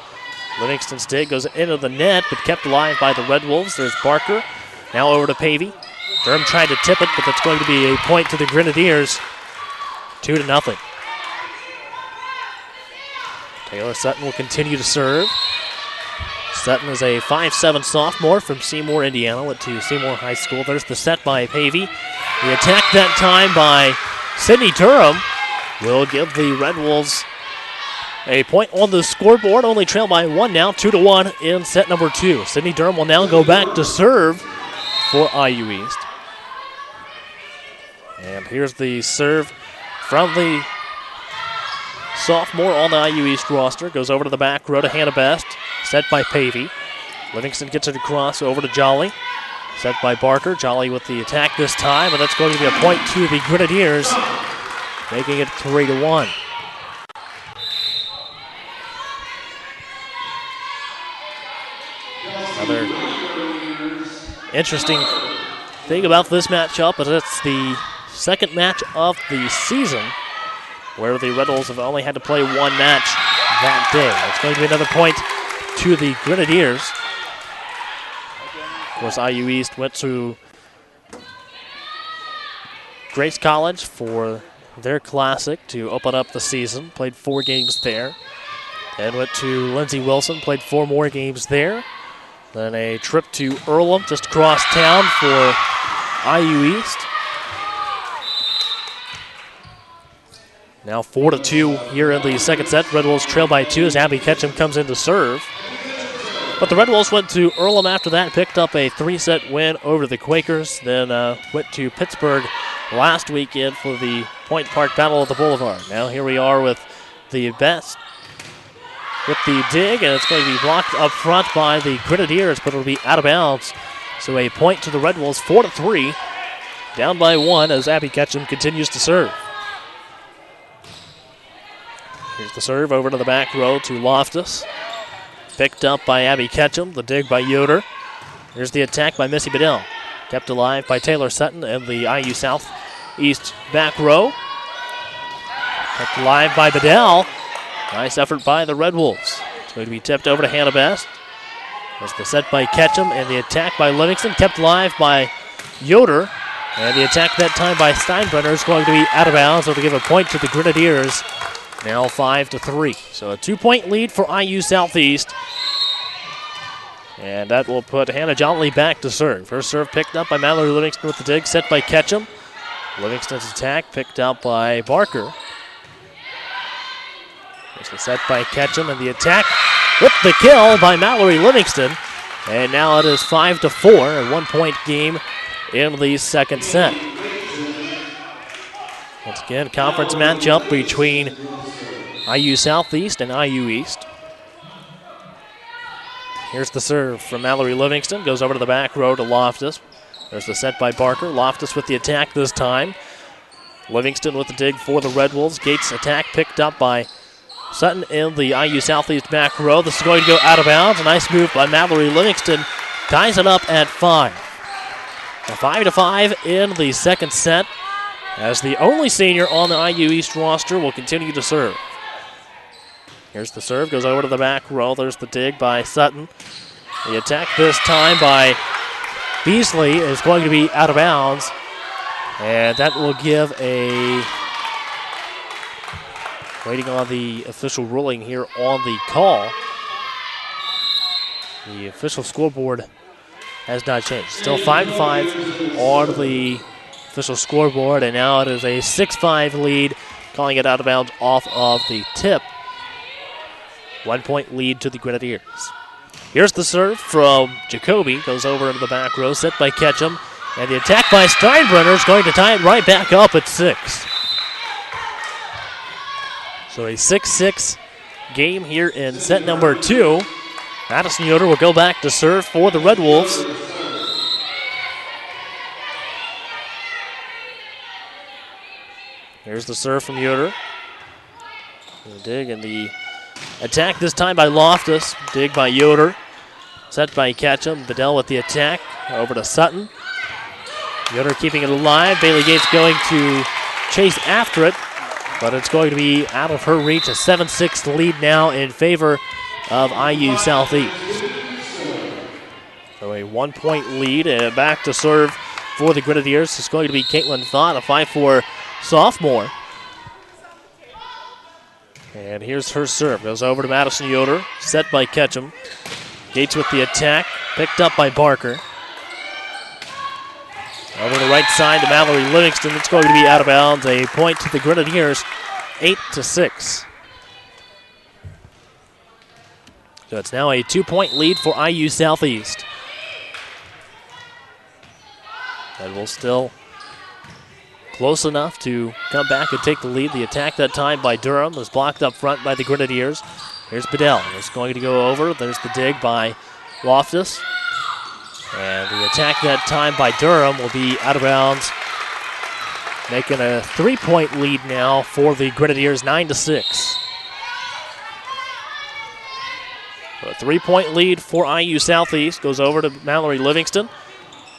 Livingston's dig goes into the net, but kept alive by the Red Wolves. There's Barker. Now over to Pavey. Durham tried to tip it, but that's going to be a point to the Grenadiers. 2-0. Taylor Sutton will continue to serve. Sutton is a 5'7" sophomore from Seymour, Indiana. Went to Seymour High School. There's the set by Pavey. The attack that time by Sydney Durham will give the Red Wolves a point on the scoreboard. Only trail by 1 now, 2-1 in set number 2. Sydney Durham will now go back to serve for IU East. And here's the serve from the sophomore on the IU East roster. Goes over to the back row to Hannah Best. Set by Pavey. Livingston gets it across over to Jolly. Set by Barker. Jolly with the attack this time, and that's going to be a point to the Grenadiers, making it 3-1. Another interesting thing about this matchup is it's the second match of the season where the Red Wolves have only had to play one match that day. It's going to be another point to the Grenadiers. Of course, IU East went to Grace College for their Classic to open up the season. Played 4 games there. Then went to Lindsey Wilson, played 4 more games there. Then a trip to Earlham just across town for IU East. Now 4-2 here in the second set. Red Wolves trail by 2 as Abby Ketchum comes in to serve. But the Red Wolves went to Earlham after that, picked up a 3-set win over the Quakers, then went to Pittsburgh last weekend for the Point Park Battle of the Boulevard. Now here we are with the Best with the dig, and it's going to be blocked up front by the Grenadiers, but it'll be out of bounds. So a point to the Red Wolves, 4-3. Down by 1 as Abby Ketchum continues to serve. Here's the serve over to the back row to Loftus. Picked up by Abby Ketchum, the dig by Yoder. Here's the attack by Missy Bedell. Kept alive by Taylor Sutton and the IU Southeast back row. Kept alive by Bedell. Nice effort by the Red Wolves. It's going to be tipped over to Hannah Best. There's the set by Ketchum and the attack by Livingston. Kept alive by Yoder. And the attack that time by Steinbrenner is going to be out of bounds. It'll give a point to the Grenadiers. Now 5-3. So a 2-point lead for IU Southeast. And that will put Hannah Jolley back to serve. First serve picked up by Mallory Livingston with the dig, set by Ketchum. Livingston's attack picked up by Barker. There's the set by Ketchum and the attack with the kill by Mallory Livingston. And now it is 5-4, a 1-point game in the second set. Once again, conference matchup between IU Southeast and IU East. Here's the serve from Mallory Livingston. Goes over to the back row to Loftus. There's the set by Barker. Loftus with the attack this time. Livingston with the dig for the Red Wolves. Gates attack picked up by Sutton in the IU Southeast back row. This is going to go out of bounds. A nice move by Mallory Livingston. Ties it up at 5. A 5-5 in the second set, as the only senior on the IU East roster will continue to serve. Here's the serve, goes over to the back row. There's the dig by Sutton. The attack this time by Beasley is going to be out of bounds, and that will give a, waiting on the official ruling here on the call. The official scoreboard has not changed. Still 5-5 on the official scoreboard, and now it is a 6-5 lead, calling it out of bounds off of the tip. 1-point lead to the Grenadiers. Here's the serve from Jacoby, goes over into the back row, set by Ketchum, and the attack by Steinbrenner is going to tie it right back up at 6. So a 6-6 game here in set number 2. Madison Yoder will go back to serve for the Red Wolves. Here's the serve from Yoder. The dig and the attack this time by Loftus. Dig by Yoder. Set by Ketchum. Bedell with the attack. Over to Sutton. Yoder keeping it alive. Bailey Gates going to chase after it, but it's going to be out of her reach. A 7-6 lead now in favor of IU Southeast. So a 1-point lead, and back to serve for the Grenadiers is going to be Caitlin Thought, a 5'4" sophomore. And here's her serve. Goes over to Madison Yoder, set by Ketchum. Gates with the attack, picked up by Barker. Over the right side to Mallory Livingston. It's going to be out of bounds. A point to the Grenadiers, 8-6. So it's now a 2-point lead for IU Southeast. And we'll still close enough to come back and take the lead. The attack that time by Durham was blocked up front by the Grenadiers. Here's Bedell. It's going to go over. There's the dig by Loftus. And the attack that time by Durham will be out of bounds, making a 3-point lead now for the Grenadiers, 9-6. So a 3-point lead for IU Southeast. Goes over to Mallory Livingston.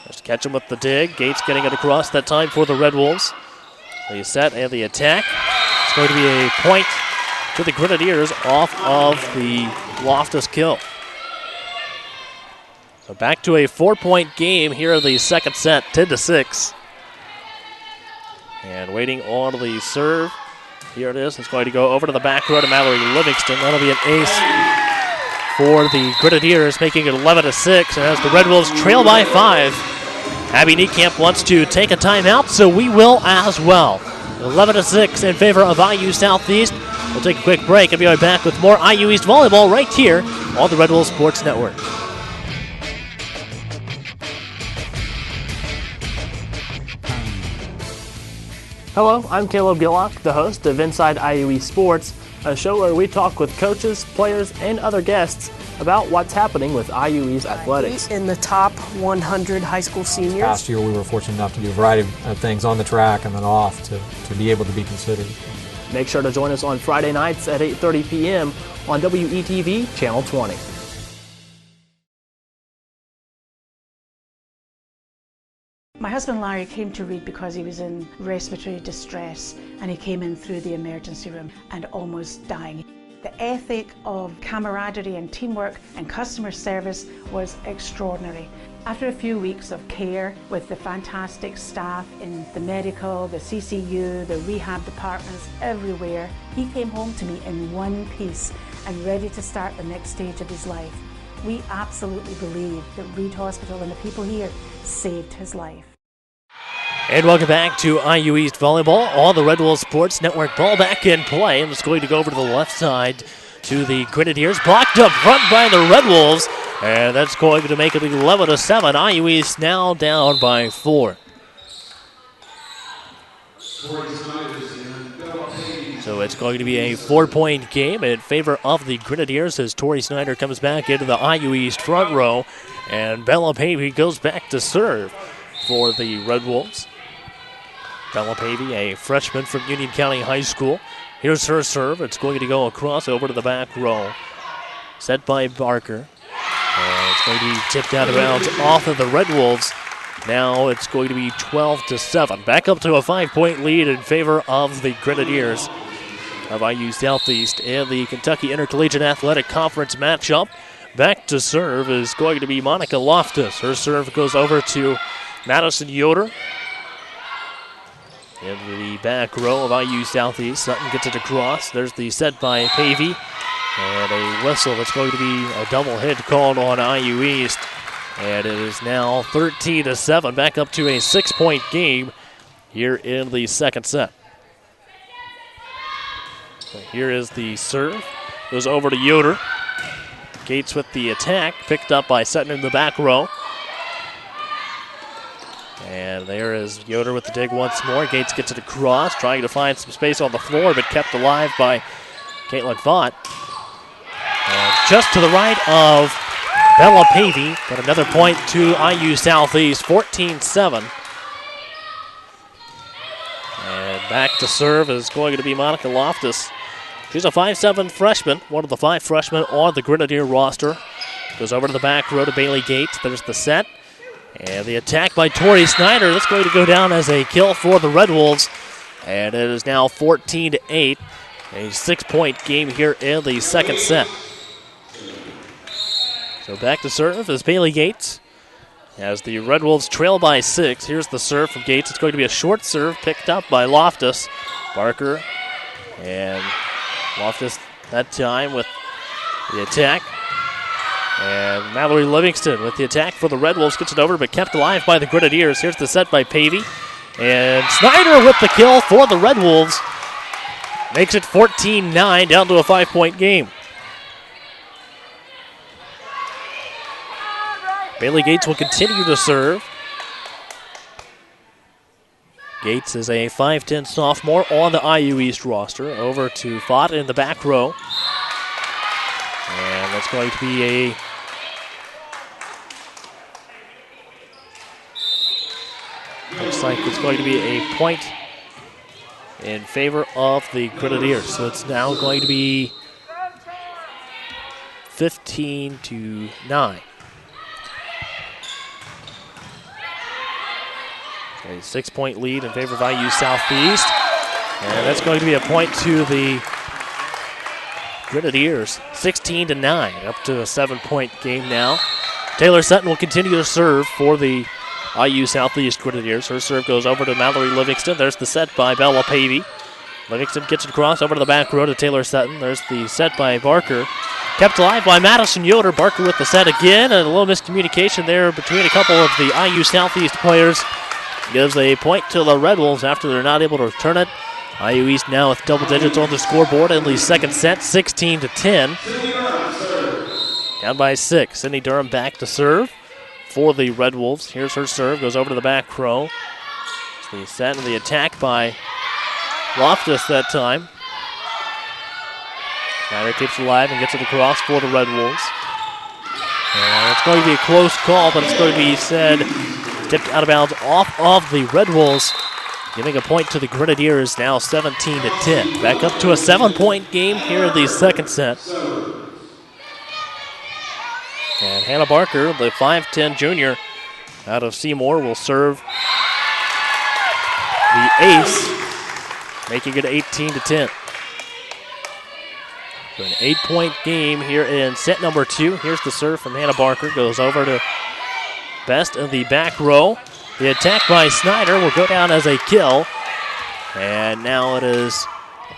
Just catch him with the dig. Gates getting it across that time for the Red Wolves. The set and the attack. It's going to be a point to the Grenadiers off of the Loftus kill. So back to a 4-point game here in the second set, 10-6. And waiting on the serve. Here it is. It's going to go over to the back row to Mallory Livingston. That'll be an ace for the Grenadiers, making it 11-6. And as the Red Wolves trail by 5, Abby Niekamp wants to take a timeout, so we will as well. 11-6 in favor of IU Southeast. We'll take a quick break and be right back with more IU East volleyball right here on the Red Wolves Sports Network. Hello, I'm Caleb Gillock, the host of Inside IU East Sports. a show where we talk with coaches, players, and other guests about what's happening with IUE's athletics. In the top 100 high school seniors. Last year we were fortunate enough to do a variety of things on the track and then off to be able to be considered. Make sure to join us on Friday nights at 8:30 p.m. on WETV Channel 20. My husband Larry came to Reed because he was in respiratory distress, and he came in through the emergency room and almost dying. The ethic of camaraderie and teamwork and customer service was extraordinary. After a few weeks of care with the fantastic staff in the medical, the CCU, the rehab departments, everywhere, he came home to me in one piece and ready to start the next stage of his life. We absolutely believe that Reed Hospital and the people here saved his life. And welcome back to IU East Volleyball on the Red Wolves Sports Network. Ball back in play, and it's going to go over to the left side to the Grenadiers. Blocked up front by the Red Wolves, and that's going to make it 11-7. IU East now down by 4. So it's going to be a 4-point game in favor of the Grenadiers as Tori Snyder comes back into the IU East front row, and Bella Pavey goes back to serve for the Red Wolves. Bella Pavey, a freshman from Union County High School. Here's her serve. It's going to go across over to the back row. Set by Barker. And it's going to be tipped out of bounds off of the Red Wolves. Now it's going to be 12-7. Back up to a 5-point lead in favor of the Grenadiers of IU Southeast in the Kentucky Intercollegiate Athletic Conference matchup. Back to serve is going to be Monica Loftus. Her serve goes over to Madison Yoder. In the back row of IU Southeast, Sutton gets it across. There's the set by Pavey. And a whistle that's going to be a double hit called on IU East. And it is now 13-7, back up to a 6-point game here in the second set. So here is the serve. Goes over to Yoder. Gates with the attack, picked up by Sutton in the back row. And there is Yoder with the dig once more. Gates gets it across, trying to find some space on the floor, but kept alive by Caitlin Vaught. And just to the right of Bella Pavey, but another point to IU Southeast, 14-7. And back to serve is going to be Monica Loftus. She's a 5'7" freshman, one of the 5 freshmen on the Grenadier roster. Goes over to the back row to Bailey Gates. There's the set. And the attack by Tori Snyder. That's going to go down as a kill for the Red Wolves. And it is now 14-8. A 6-point game here in the second set. So back to serve is Bailey Gates. As the Red Wolves trail by 6. Here's the serve from Gates. It's going to be a short serve picked up by Loftus. Barker. And Loftus that time with the attack. And Mallory Livingston with the attack for the Red Wolves gets it over, but kept alive by the Grenadiers. Here's the set by Pavey. And Snyder with the kill for the Red Wolves. Makes it 14-9, down to a 5-point game. Bailey Gates will continue to serve. Gates is a 5'10" sophomore on the IU East roster. Over to Fott in the back row. And that's going to be a looks like it's going to be a point in favor of the Grenadiers. So it's now going to be 15-9. A 6-point lead in favor of IU Southeast. And that's going to be a point to the Grenadiers, 16-9, up to a 7-point game now. Taylor Sutton will continue to serve for the IU Southeast Grenadiers. Her serve goes over to Mallory Livingston. There's the set by Bella Pavey. Livingston gets it across over to the back row to Taylor Sutton. There's the set by Barker. Kept alive by Madison Yoder. Barker with the set again, and a little miscommunication there between a couple of the IU Southeast players. Gives a point to the Red Wolves after they're not able to return it. IU East now with double digits on the scoreboard in the second set, 16-10. Down by 6. Sydney Durham back to serve for the Red Wolves. Here's her serve, goes over to the back row. It's the set and the attack by Loftus that time. Snyder keeps it alive and gets it across for the Red Wolves. And it's going to be a close call, but it's going to be said tipped out of bounds off of the Red Wolves, giving a point to the Grenadiers, now 17-10. Back up to a 7-point game here in the second set. And Hannah Barker, the 5'10 junior out of Seymour, will serve the ace, making it 18-10. So an 8-point game here in set number 2. Here's the serve from Hannah Barker. Goes over to Best in the back row. The attack by Snyder will go down as a kill. And now it is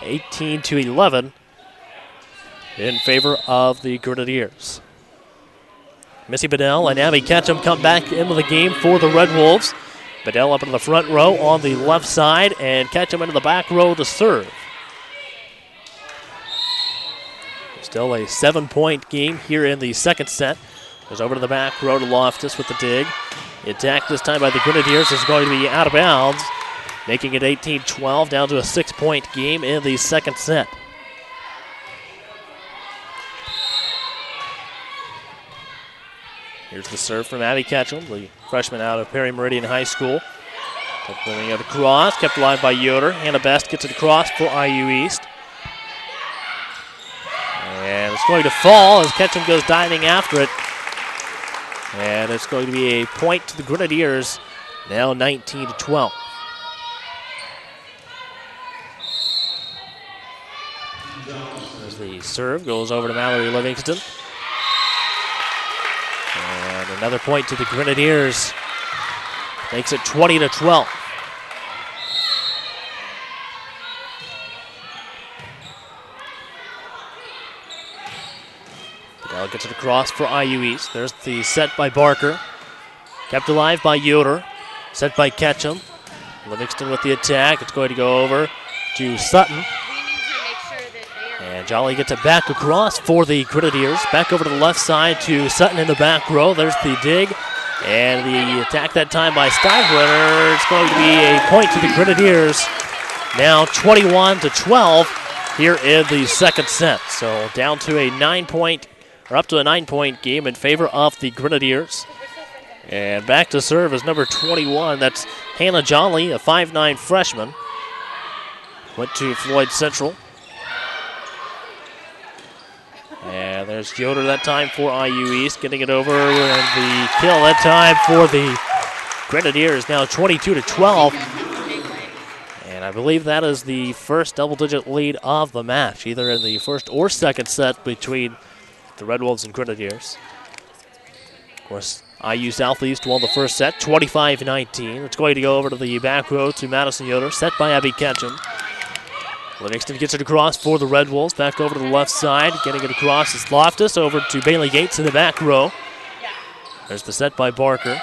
18-11 in favor of the Grenadiers. Missy Bedell and Abby Ketchum come back into the game for the Red Wolves. Bedell up in the front row on the left side, and Ketchum into the back row to serve. Still a 7-point game here in the second set. Goes over to the back row to Loftus with the dig. The attack this time by the Grenadiers is going to be out of bounds, making it 18-12, down to a 6-point game in the second set. Here's the serve from Abby Ketchum, the freshman out of Perry Meridian High School. Putting it across, kept alive by Yoder. Hannah Best gets it across for IU East. And it's going to fall as Ketchum goes diving after it. And it's going to be a point to the Grenadiers, now 19-12. As the serve goes over to Mallory Livingston. And another point to the Grenadiers. Makes it 20-12. Bedell gets it across for IU East. There's the set by Barker. Kept alive by Yoder. Set by Ketchum. Livingston with the attack. It's going to go over to Sutton. And Jolly gets it back across for the Grenadiers. Back over to the left side to Sutton in the back row. There's the dig. And the attack that time by Steinbrenner. It's going to be a point to the Grenadiers. Now 21-12 here in the second set. So down to a 9-point, or up to a 9-point game in favor of the Grenadiers. And back to serve is number 21. That's Hannah Jolly, a 5'9 freshman. Went to Floyd Central. And there's Yoder that time for IU East, getting it over, and the kill that time for the Grenadiers, now 22-12. And I believe that is the first double-digit lead of the match, either in the first or second set between the Red Wolves and Grenadiers. Of course, IU Southeast won the first set, 25-19. It's going to go over to the back row to Madison Yoder, set by Abby Ketchum. Livingston gets it across for the Red Wolves. Back over to the left side. Getting it across is Loftus. Over to Bailey Gates in the back row. There's the set by Barker.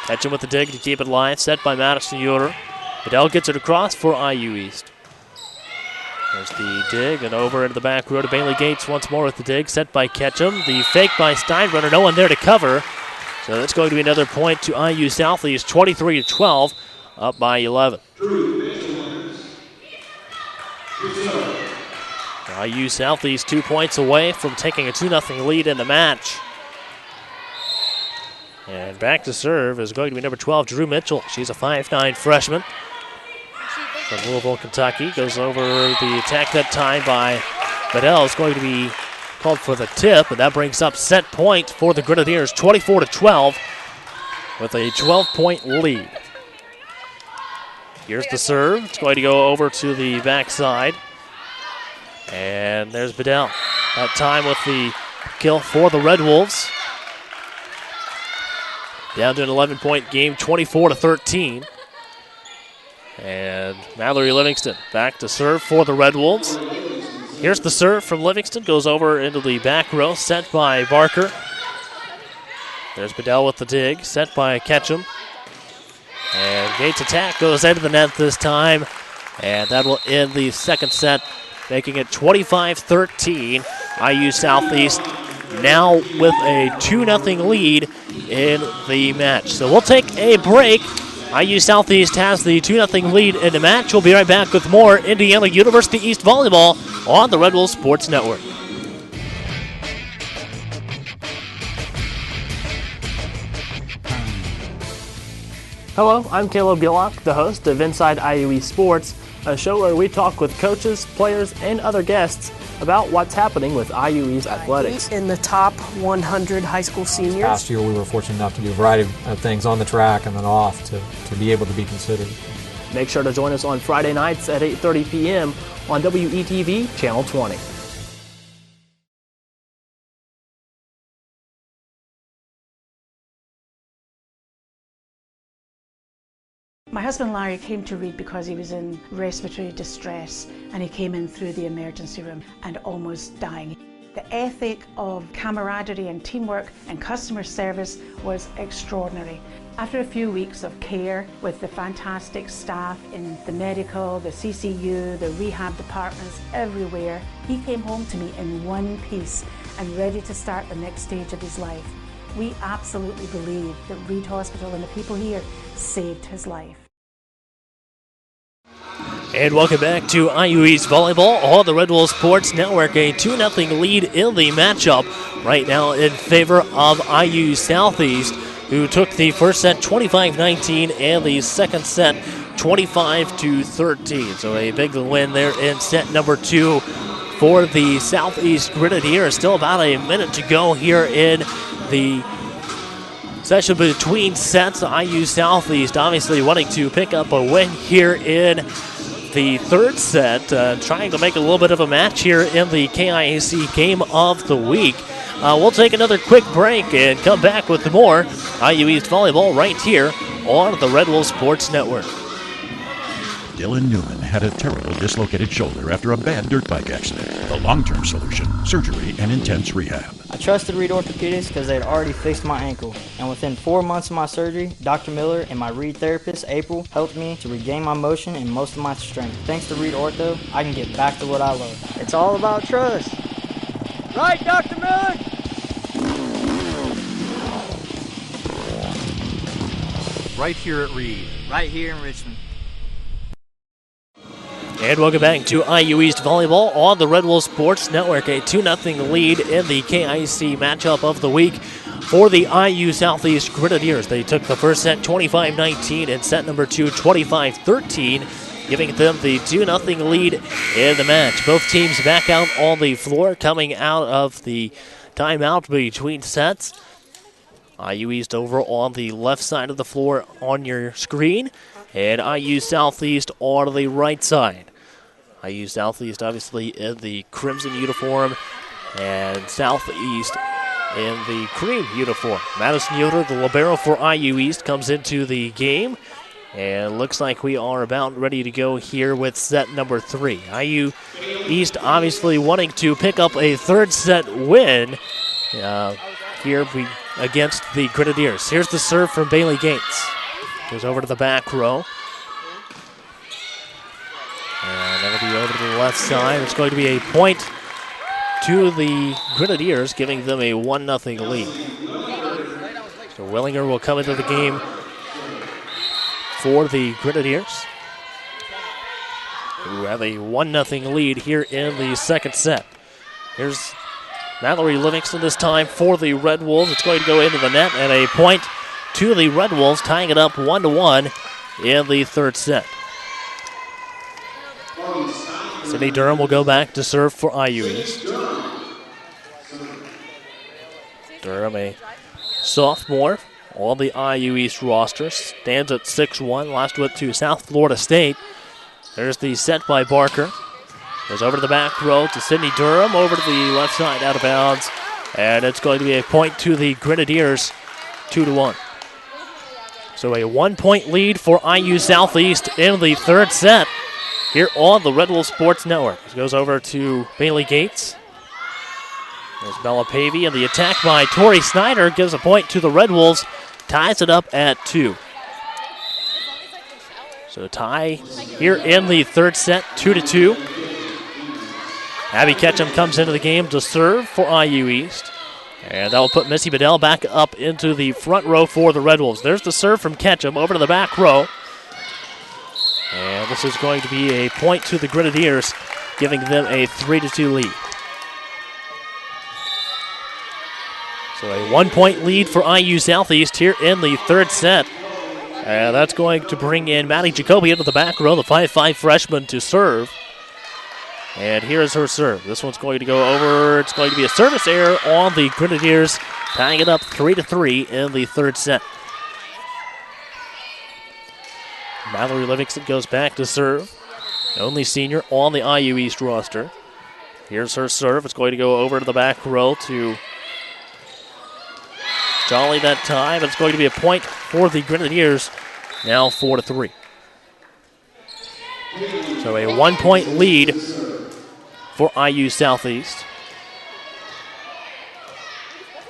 Ketchum with the dig to keep it alive. Set by Madison Yoder. Bedell gets it across for IU East. There's the dig and over into the back row to Bailey Gates once more with the dig. Set by Ketchum. The fake by Steinbrenner. No one there to cover. So that's going to be another point to IU Southeast. 23-12. Up by 11. IU Southeast 2 points away from taking a 2-0 lead in the match. And back to serve is going to be number 12, Drew Mitchell. She's a 5'9 freshman from Louisville, Kentucky. Goes over the attack that time by Bedell. Is going to be called for the tip, and that brings up set point for the Grenadiers, 24-12, with a 12-point lead. Here's the serve. It's going to go over to the backside. And there's Bedell. That time with the kill for the Red Wolves. Down to an 11-point game, 24-13. And Mallory Livingston back to serve for the Red Wolves. Here's the serve from Livingston. Goes over into the back row. Set by Barker. There's Bedell with the dig. Set by Ketchum. And Gates' attack goes into the net this time. And that will end the second set, making it 25-13. IU Southeast now with a 2-0 lead in the match. So we'll take a break. IU Southeast has the 2-0 lead in the match. We'll be right back with more Indiana University East Volleyball on the Red Wolves Sports Network. Hello, I'm Caleb Gillock, the host of Inside IUE Sports, a show where we talk with coaches, players, and other guests about what's happening with IUE's athletics. In the top 100 high school seniors. Last year we were fortunate enough to do a variety of things on the track and then off to be able to be considered. Make sure to join us on Friday nights at 8:30 p.m. on WETV Channel 20. My husband Larry came to Reed because he was in respiratory distress, and he came in through the emergency room and almost dying. The ethic of camaraderie and teamwork and customer service was extraordinary. After a few weeks of care with the fantastic staff in the medical, the CCU, the rehab departments, everywhere, he came home to me in one piece and ready to start the next stage of his life. We absolutely believe that Reed Hospital and the people here saved his life. And welcome back to IU East Volleyball on the Red Wolves Sports Network. A 2-0 lead in the matchup right now in favor of IU Southeast, who took the first set 25-19 and the second set 25-13. So a big win there in set number 2 for the Southeast Grenadiers. Still about a minute to go here in the session between sets. IU Southeast obviously wanting to pick up a win here in the third set, trying to make a little bit of a match here in the KIAC Game of the Week. We'll take another quick break and come back with more IU East Volleyball right here on the Red Wolves Sports Network. Dylan Newman had a terrible dislocated shoulder after a bad dirt bike accident. The long-term solution, surgery and intense rehab. I trusted Reed Orthopedics because they had already fixed my ankle. And within 4 months of my surgery, Dr. Miller and my Reed therapist, April, helped me to regain my motion and most of my strength. Thanks to Reed Ortho, I can get back to what I love. It's all about trust. Right, Dr. Miller? Right here at Reed. Right here in Richmond. And welcome back to IU East Volleyball on the Red Wolves Sports Network. A 2-0 lead in the KIC matchup of the week for the IU Southeast Grenadiers. They took the first set 25-19 and set number 2 25-13, giving them the 2-0 lead in the match. Both teams back out on the floor, coming out of the timeout between sets. IU East over on the left side of the floor on your screen, and IU Southeast on the right side. IU Southeast obviously in the crimson uniform, and Southeast in the cream uniform. Madison Yoder, the libero for IU East, comes into the game, and looks like we are about ready to go here with set number 3. IU East obviously wanting to pick up a third set win here against the Grenadiers. Here's the serve from Bailey Gates. Goes over to the back row. And that'll be over to the left side. It's going to be a point to the Grenadiers, giving them a 1-0 lead. So Willinger will come into the game for the Grenadiers, who have a 1-0 lead here in the second set. Here's Mallory Livingston this time for the Red Wolves. It's going to go into the net, and a point to the Red Wolves, tying it up 1-1 in the third set. Sydney Durham will go back to serve for IU East. Durham, a sophomore on the IU East roster, stands at 6'1", last went to South Florida State. There's the set by Barker. Goes over to the back row to Sydney Durham, over to the left side, out of bounds. And it's going to be a point to the Grenadiers, 2-1. So a 1-point lead for IU Southeast in the third set here on the Red Wolves Sports Network. It goes over to Bailey Gates. There's Bella Pavey, and the attack by Tori Snyder gives a point to the Red Wolves, ties it up at 2. So tie here in the third set, 2-2. Abby Ketchum comes into the game to serve for IU East. And that will put Missy Bedell back up into the front row for the Red Wolves. There's the serve from Ketchum over to the back row. And this is going to be a point to the Grenadiers, giving them a 3-2 lead. So a 1-point lead for IU Southeast here in the third set. And that's going to bring in Maddie Jacoby into the back row, the 5'5 freshman, to serve. And here is her serve. This one's going to go over. It's going to be a service error on the Grenadiers, tying it up 3-3 in the third set. Mallory Livingston goes back to serve. The only senior on the IU East roster. Here's her serve. It's going to go over to the back row to Jolly that time. It's going to be a point for the Grenadiers, now 4-3. So a 1-point lead for IU Southeast.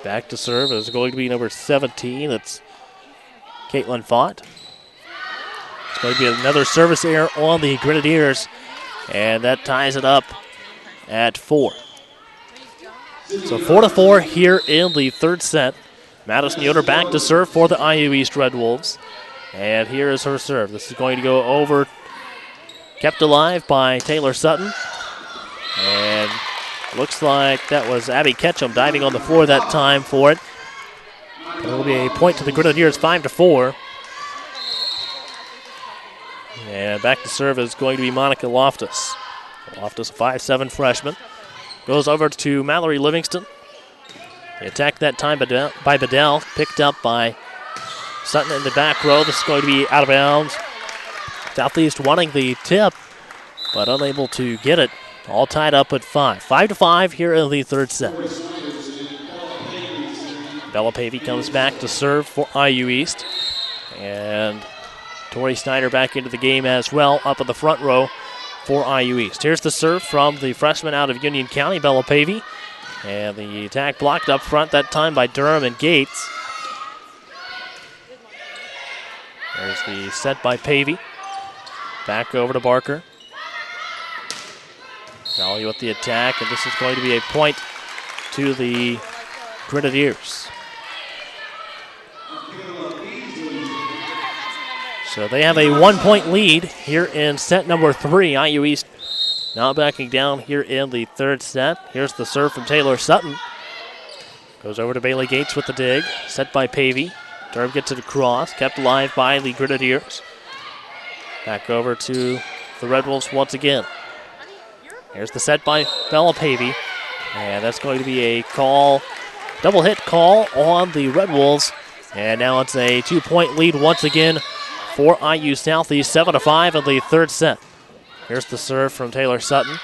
Back to serve is going to be number 17. That's Caitlin Fott. It's going to be another service error on the Grenadiers, and that ties it up at 4. So 4-4 here in the third set. Madison Yoder back to serve for the IU East Red Wolves. And here is her serve. This is going to go over, kept alive by Taylor Sutton. And looks like that was Abby Ketchum diving on the floor that time for it. It'll be a point to the Grenadiers, 5-4. And back to serve is going to be Monica Loftus. Loftus, a 5'7 freshman. Goes over to Mallory Livingston. The attack that time by Bedell, picked up by Sutton in the back row. This is going to be out of bounds. Southeast wanting the tip, but unable to get it. All tied up at 5. 5-5 here in the third set. Bella Pavey comes back to serve for IU East. And Tori Snyder back into the game as well, up in the front row for IU East. Here's the serve from the freshman out of Union County, Bella Pavey. And the attack blocked up front that time by Durham and Gates. There's the set by Pavey. Back over to Barker. Valley with the attack, and this is going to be a point to the Grenadiers. So they have a 1-point lead here in set number 3. IU East now backing down here in the third set. Here's the serve from Taylor Sutton. Goes over to Bailey Gates with the dig. Set by Pavey. Durham gets it across. Kept alive by the Grenadiers. Back over to the Red Wolves once again. Here's the set by Bella Pavey. And that's going to be a call, double hit call on the Red Wolves. And now it's a 2-point lead once again for IU Southeast. 7-5 in the third set. Here's the serve from Taylor Sutton.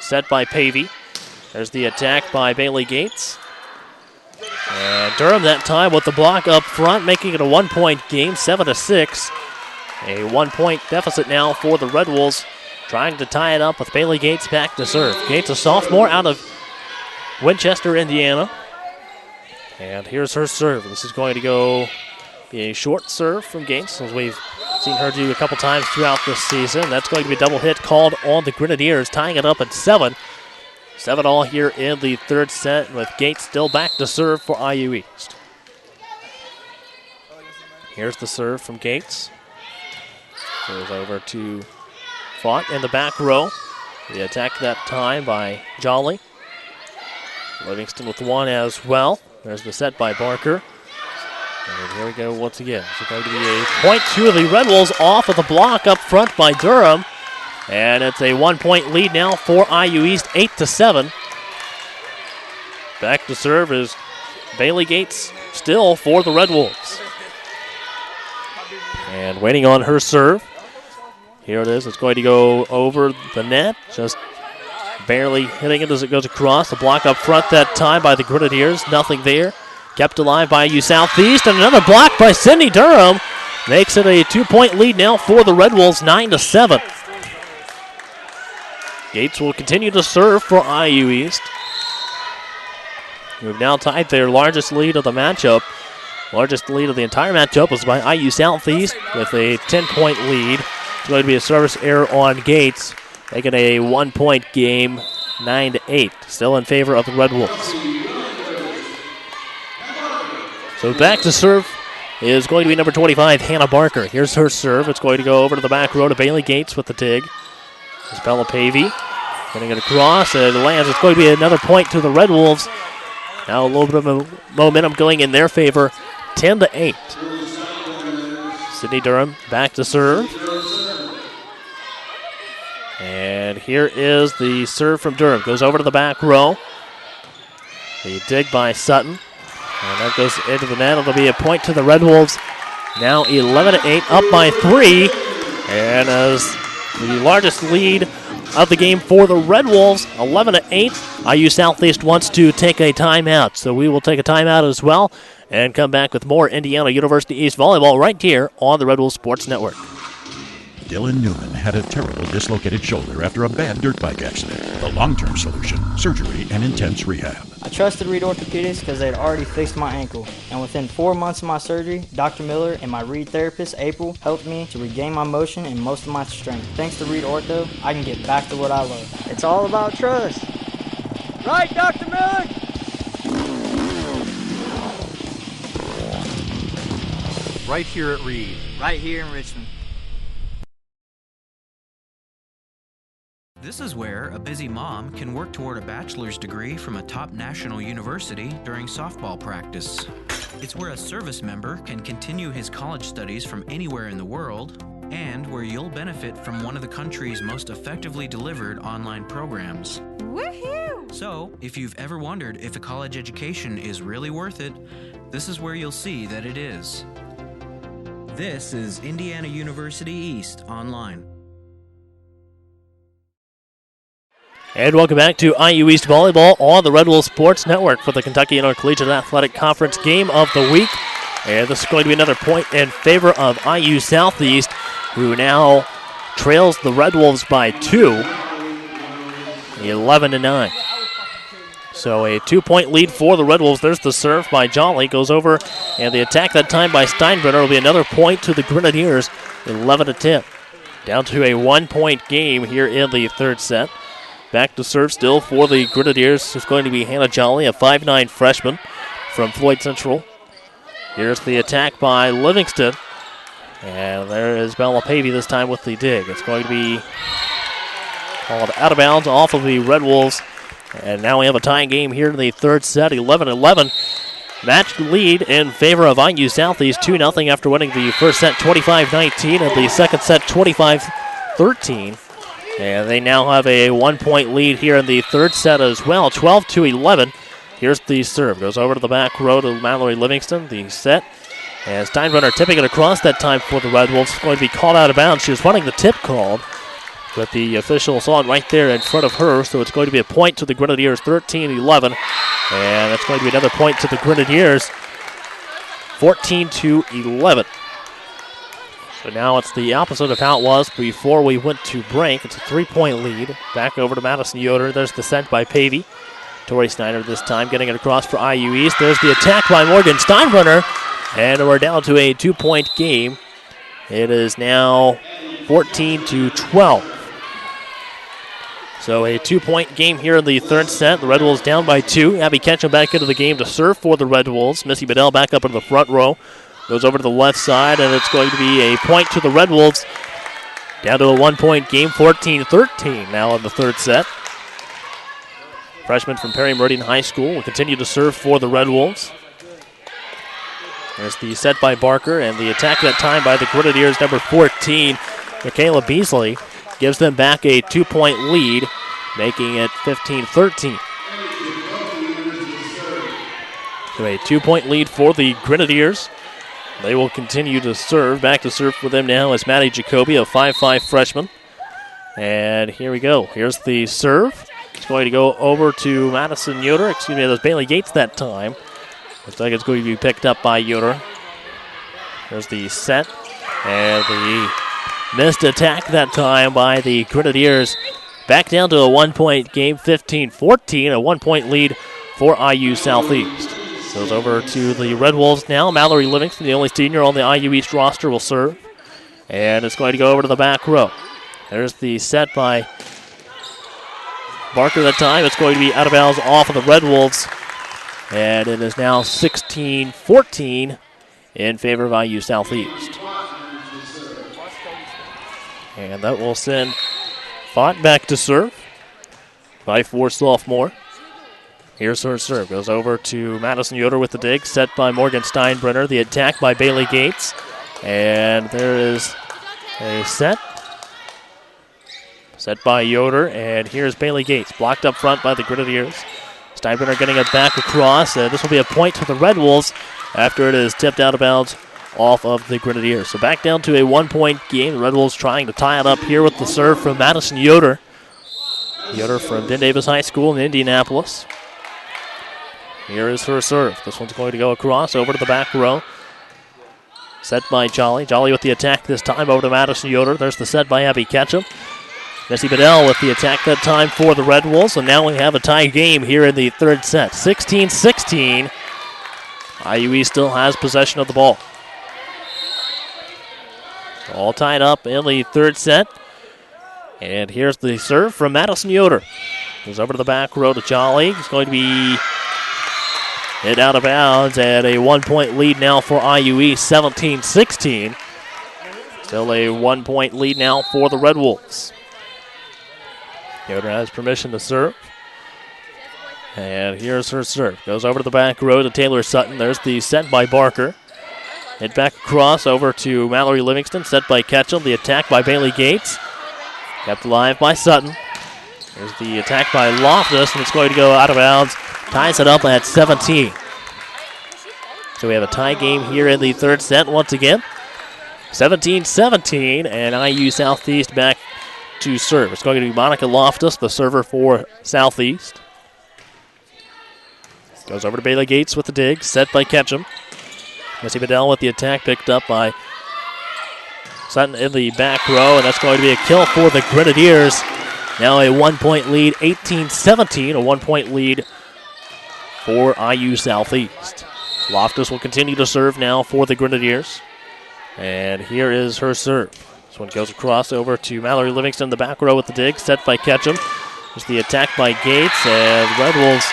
Set by Pavey. There's the attack by Bailey Gates. And Durham that time with the block up front, making it a 1-point game, 7-6. A 1-point deficit now for the Red Wolves, trying to tie it up with Bailey Gates back to serve. Gates, a sophomore out of Winchester, Indiana. And here's her serve. This is going to go be a short serve from Gates, as we've seen her do a couple times throughout this season. That's going to be a double hit called on the Grenadiers, tying it up at 7. 7-all here in the third set, with Gates still back to serve for IU East. Here's the serve from Gates. Goes over to Font in the back row. The attack that time by Jolly. Livingston with one as well. There's the set by Barker. And here we go once again. It's going to be a point to the Red Wolves off of the block up front by Durham. And it's a 1-point lead now for IU East, 8-7. Back to serve is Bailey Gates still for the Red Wolves. And waiting on her serve. Here it is. It's going to go over the net. Just barely hitting it as it goes across. The block up front that time by the Grenadiers. Nothing there. Kept alive by IU Southeast. And another block by Sydney Durham. Makes it a 2-point lead now for the Red Wolves, 9-7. Gates will continue to serve for IU East, who have now tied their largest lead of the matchup. Largest lead of the entire matchup was by IU Southeast with a 10-point lead. It's going to be a service error on Gates, making a 1-point game, 9-8. Still in favor of the Red Wolves. So back to serve is going to be number 25, Hannah Barker. Here's her serve. It's going to go over to the back row to Bailey Gates with the dig. There's Bella Pavey. Getting it across, and it lands. It's going to be another point to the Red Wolves. Now a little bit of momentum going in their favor, 10-8. Sydney Durham back to serve. And here is the serve from Durham. Goes over to the back row. The dig by Sutton. And that goes into the net. It'll be a point to the Red Wolves. Now 11-8, up by 3. And as the largest lead of the game for the Red Wolves, 11-8. IU Southeast wants to take a timeout, so we will take a timeout as well and come back with more Indiana University East volleyball right here on the Red Wolves Sports Network. Dylan Newman had a terrible dislocated shoulder after a bad dirt bike accident. The long-term solution, surgery and intense rehab. I trusted Reed Orthopedics because they had already fixed my ankle. And within 4 months of my surgery, Dr. Miller and my Reed therapist, April, helped me to regain my motion and most of my strength. Thanks to Reed Ortho, I can get back to what I love. It's all about trust. Right, Dr. Miller? Right here at Reed. Right here in Richmond. This is where a busy mom can work toward a bachelor's degree from a top national university during softball practice. It's where a service member can continue his college studies from anywhere in the world, and where you'll benefit from one of the country's most effectively delivered online programs. Woohoo! So, if you've ever wondered if a college education is really worth it, this is where you'll see that it is. This is Indiana University East Online. And welcome back to IU East Volleyball on the Red Wolves Sports Network for the Kentucky Intercollegiate Athletic Conference Game of the Week. And this is going to be another point in favor of IU Southeast, who now trails the Red Wolves by 2, 11-9. So a 2-point lead for the Red Wolves. There's the serve by Jolly, goes over, and the attack that time by Steinbrenner will be another point to the Grenadiers, 11-10. Down to a 1-point game here in the third set. Back to serve still for the Grenadiers. It's going to be Hannah Jolly, a 5'9 freshman from Floyd Central. Here's the attack by Livingston. And there is Bella Pavey this time with the dig. It's going to be called out of bounds off of the Red Wolves. And now we have a tying game here in the third set, 11-11. Match lead in favor of IU Southeast, 2-0 after winning the first set 25-19 and the second set 25-13. And they now have a 1-point lead here in the third set as well, 12-11. Here's the serve. Goes over to the back row to Mallory Livingston. The set. And Steinbrenner tipping it across that time for the Red Wolves. It's going to be called out of bounds. She was wanting the tip called, but the official saw it right there in front of her. So it's going to be a point to the Grenadiers, 13-11. And that's going to be another point to the Grenadiers, 14-11. So now it's the opposite of how it was before we went to break. It's a 3-point lead. Back over to Madison Yoder. There's the sent by Pavey. Tori Snyder this time getting it across for IU East. There's the attack by Morgan Steinbrenner. And we're down to a 2-point game. It is now 14-12. So a 2-point game here in the third set. The Red Wolves down by 2. Abby Ketchum back into the game to serve for the Red Wolves. Missy Bedell back up in the front row. Goes over to the left side, and it's going to be a point to the Red Wolves. Down to a 1-point game, 14-13 now in the third set. Freshman from Perry Meridian High School will continue to serve for the Red Wolves. There's the set by Barker, and the attack that time by the Grenadiers, number 14, Michaela Beasley, gives them back a 2-point lead, making it 15-13. So a 2-point lead for the Grenadiers. They will continue to serve. Back to serve for them now is Maddie Jacoby, a 5'5 freshman. And here we go. Here's the serve. It's going to go over to Madison Yoder. Excuse me, that was Bailey Yates that time. Looks like it's going to be picked up by Yoder. There's the set. And the missed attack that time by the Grenadiers. Back down to a 1-point game, 15-14. A 1-point lead for IU Southeast. Goes over to the Red Wolves now. Mallory Livingston, the only senior on the IU East roster, will serve. And it's going to go over to the back row. There's the set by Barker that time. It's going to be out of bounds off of the Red Wolves. And it is now 16-14 in favor of IU Southeast. And that will send Font back to serve. 5'4" sophomore. Here's her serve. Goes over to Madison Yoder with the dig. Set by Morgan Steinbrenner. The attack by Bailey Gates. And there is a set. Set by Yoder. And here's Bailey Gates. Blocked up front by the Grenadiers. Steinbrenner getting it back across. This will be a point to the Red Wolves after it is tipped out of bounds off of the Grenadiers. So back down to a 1-point game. The Red Wolves trying to tie it up here with the serve from Madison Yoder. Yoder from Din Davis High School in Indianapolis. Here is her serve. This one's going to go across over to the back row. Set by Jolly. Jolly with the attack this time over to Madison Yoder. There's the set by Abby Ketchum. Missy Bedell with the attack that time for the Red Wolves. And now we have a tie game here in the third set. 16-16. IUE still has possession of the ball. All tied up in the third set. And here's the serve from Madison Yoder. Goes over to the back row to Jolly. It's going to be hit out of bounds, and a 1-point lead now for IUE, 17-16. Still a 1-point lead now for the Red Wolves. Yoder has permission to serve. And here's her serve. Goes over to the back row to Taylor Sutton. There's the set by Barker. Hit back across over to Mallory Livingston. Set by Ketchum. The attack by Bailey Gates. Kept alive by Sutton. There's the attack by Loftus, and it's going to go out of bounds. Ties it up at 17. So we have a tie game here in the third set once again. 17-17, and IU Southeast back to serve. It's going to be Monica Loftus, the server for Southeast. Goes over to Bailey Gates with the dig, set by Ketchum. Missy Bedell with the attack, picked up by Sutton in the back row, and that's going to be a kill for the Grenadiers. Now a 1-point lead, 18-17, a 1-point lead for IU Southeast. Loftus will continue to serve now for the Grenadiers. And here is her serve. This one goes across over to Mallory Livingston in the back row with the dig, set by Ketchum. There's the attack by Gates, and Red Wolves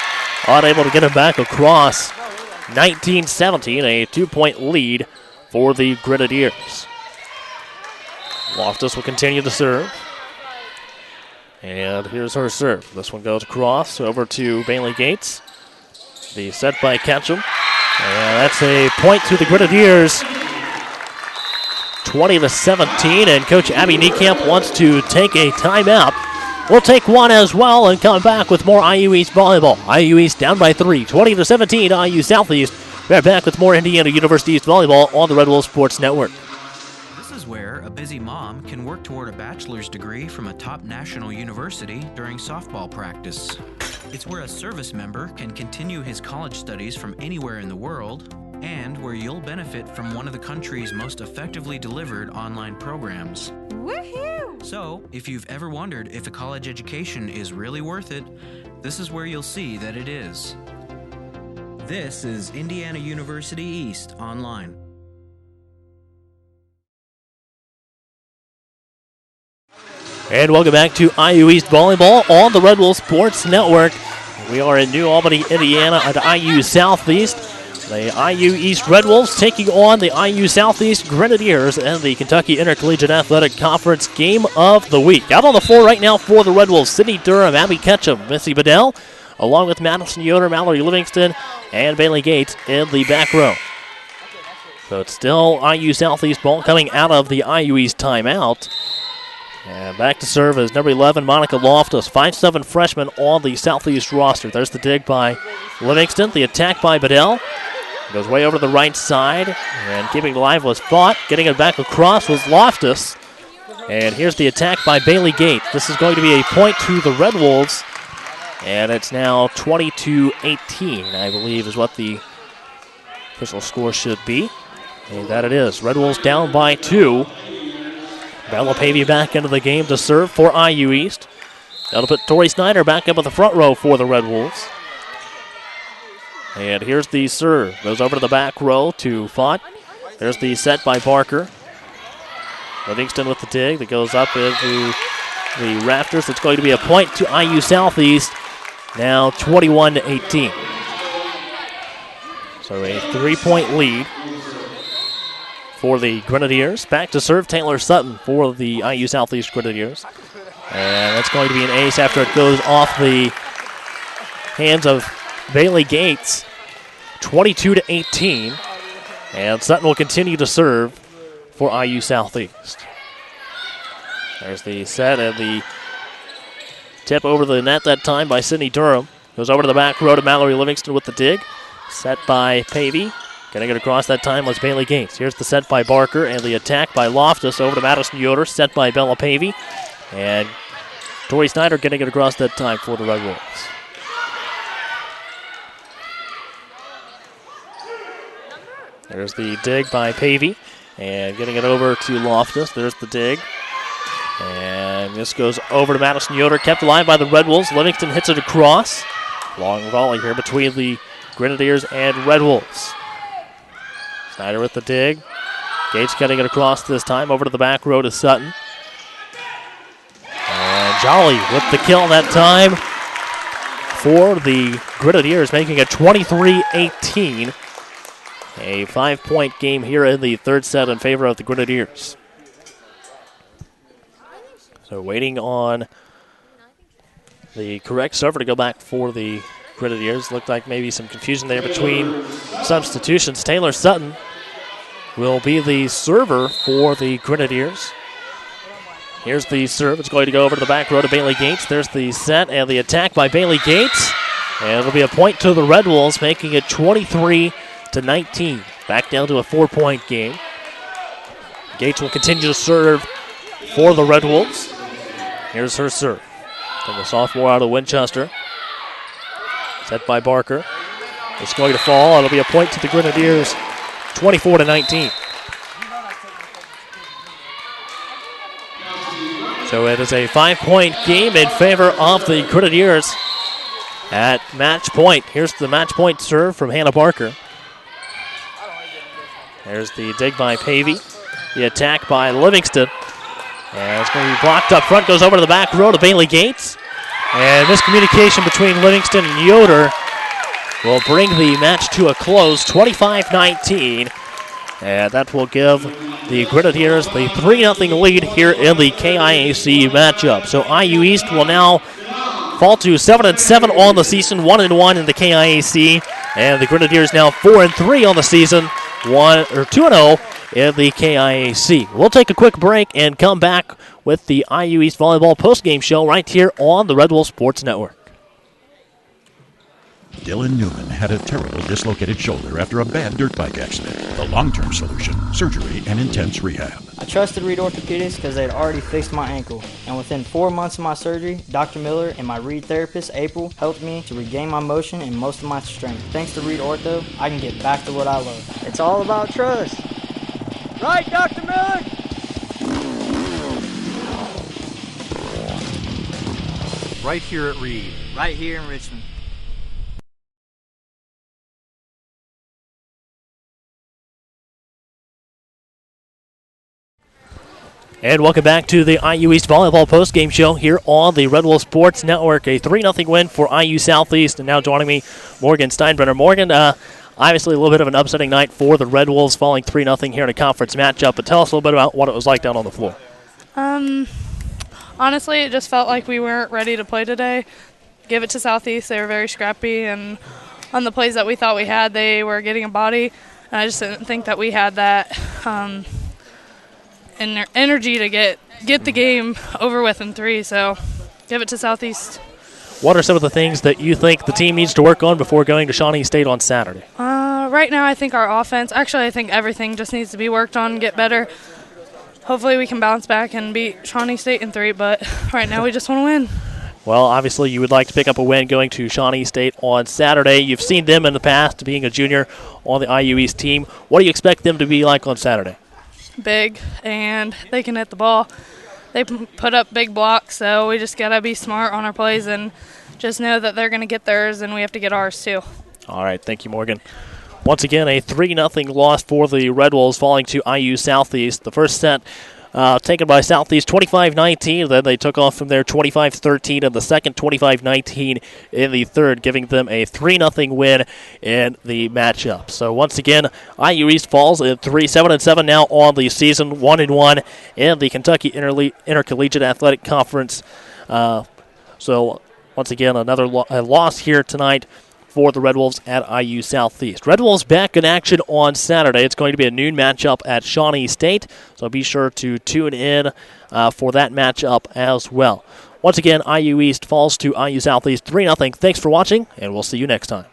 unable to get it back across. 19-17, a 2-point lead for the Grenadiers. Loftus will continue to serve. And here's her serve. This one goes across over to Bailey Gates. The set by Ketchum. And that's a point to the Grenadiers. 20-17, and Coach Abby Niekamp wants to take a timeout. We'll take one as well and come back with more IU East volleyball. IU East down by 3, 20-17, IU Southeast. We're back with more Indiana University East volleyball on the Red Wolf Sports Network. This is where a busy mom can work toward a bachelor's degree from a top national university during softball practice. It's where a service member can continue his college studies from anywhere in the world, and where you'll benefit from one of the country's most effectively delivered online programs. Woohoo! So, if you've ever wondered if a college education is really worth it, this is where you'll see that it is. This is Indiana University East Online. And welcome back to IU East volleyball on the Red Wolf Sports Network. We are in New Albany, Indiana at IU Southeast. The IU East Red Wolves taking on the IU Southeast Grenadiers and the Kentucky Intercollegiate Athletic Conference Game of the Week. Out on the floor right now for the Red Wolves, Sydney Durham, Abby Ketchum, Missy Bedell, along with Madison Yoder, Mallory Livingston, and Bailey Gates in the back row. So it's still IU Southeast ball coming out of the IU East timeout. And back to serve is number 11, Monica Loftus, 5'7" freshman on the Southeast roster. There's the dig by Livingston, the attack by Bedell. Goes way over to the right side, and keeping it alive was Fought. Getting it back across was Loftus. And here's the attack by Bailey Gates. This is going to be a point to the Red Wolves, and it's now 22-18, I believe, is what the official score should be. And that it is. Red Wolves down by 2. Bella Pavey back into the game to serve for IU East. That'll put Tori Snyder back up at the front row for the Red Wolves. And here's the serve. Goes over to the back row to Font. There's the set by Barker. Livingston with the dig that goes up into the rafters. It's going to be a point to IU Southeast. Now 21-18. So a 3-point lead for the Grenadiers. Back to serve Taylor Sutton for the IU Southeast Grenadiers. And that's going to be an ace after it goes off the hands of Bailey Gates. 22-18. And Sutton will continue to serve for IU Southeast. There's the set and the tip over the net that time by Sydney Durham. Goes over to the back row to Mallory Livingston with the dig. Set by Pavey. Getting it across that time was Bailey Gates. Here's the set by Barker and the attack by Loftus over to Madison Yoder. Set by Bella Pavey. And Tori Snyder getting it across that time for the Red Wolves. There's the dig by Pavey. And getting it over to Loftus. There's the dig. And this goes over to Madison Yoder. Kept alive by the Red Wolves. Livingston hits it across. Long volley here between the Grenadiers and Red Wolves. Snyder with the dig. Gates getting it across this time over to the back row to Sutton. And Jolly with the kill that time for the Grenadiers, making it 23-18. A 5-point game here in the third set in favor of the Grenadiers. So waiting on the correct server to go back for the Grenadiers. Looked like maybe some confusion there between substitutions. Taylor Sutton will be the server for the Grenadiers. Here's the serve. It's going to go over to the back row to Bailey Gates. There's the set and the attack by Bailey Gates. And it'll be a point to the Red Wolves, making it 23-19. Back down to a 4-point game. Gates will continue to serve for the Red Wolves. Here's her serve from the sophomore out of Winchester. Set by Barker. It's going to fall. It'll be a point to the Grenadiers, 24-19. So it is a 5-point game in favor of the Grenadiers at match point. Here's the match point serve from Hannah Barker. There's the dig by Pavey. The attack by Livingston. And it's going to be blocked up front. Goes over to the back row to Bailey Gates. And miscommunication between Livingston and Yoder will bring the match to a close, 25-19. And that will give the Grenadiers the 3-0 lead here in the KIAC matchup. So IU East will now fall to 7-7 on the season, 1-1 in the KIAC. And the Grenadiers now 4-3 on the season, 2-0 in the KIAC. We'll take a quick break and come back with the IU East Volleyball postgame show right here on the Red Wolf Sports Network. Dylan Newman had a terrible dislocated shoulder after a bad dirt bike accident. The long-term solution, surgery and intense rehab. I trusted Reed Orthopedics because they had already fixed my ankle. And within 4 months of my surgery, Dr. Miller and my Reed therapist, April, helped me to regain my motion and most of my strength. Thanks to Reed Ortho, I can get back to what I love. It's all about trust. Right, Dr. Miller? Right here at Reed. Right here in Richmond. And welcome back to the IU East Volleyball postgame show here on the Red Wolf Sports Network. A 3-0 win for IU Southeast. And now joining me, Morgan Steinbrenner. Morgan, obviously a little bit of an upsetting night for the Red Wolves, falling 3-0 here in a conference matchup. But tell us a little bit about what it was like down on the floor. Honestly, it just felt like we weren't ready to play today. Give it to Southeast. They were very scrappy. And on the plays that we thought we had, they were getting a body. And I just didn't think that we had that energy to get the game over with in 3, so give it to Southeast. What are some of the things that you think the team needs to work on before going to Shawnee State on Saturday? Right now I think our offense, actually I think everything just needs to be worked on and get better. Hopefully we can bounce back and beat Shawnee State in 3, but right now we just want to win. Well, obviously you would like to pick up a win going to Shawnee State on Saturday. You've seen them in the past being a junior on the IU East team. What do you expect them to be like on Saturday? Big, and they can hit the ball. They put up big blocks, so we just got to be smart on our plays and just know that they're going to get theirs and we have to get ours too. All right, thank you, Morgan. Once again, a 3-0 loss for the Red Wolves, falling to IU Southeast. The first set taken by Southeast 25-19. Then they took off from there 25-13 in the second, 25-19 in the third, giving them a 3-0 win in the matchup. So once again, IU East falls at 7-7 now on the season, 1-1 in the Kentucky Intercollegiate Athletic Conference. So once again, another loss here tonight for the Red Wolves at IU Southeast. Red Wolves back in action on Saturday. It's going to be a noon matchup at Shawnee State, so be sure to tune in for that matchup as well. Once again, IU East falls to IU Southeast 3-0. Thanks for watching, and we'll see you next time.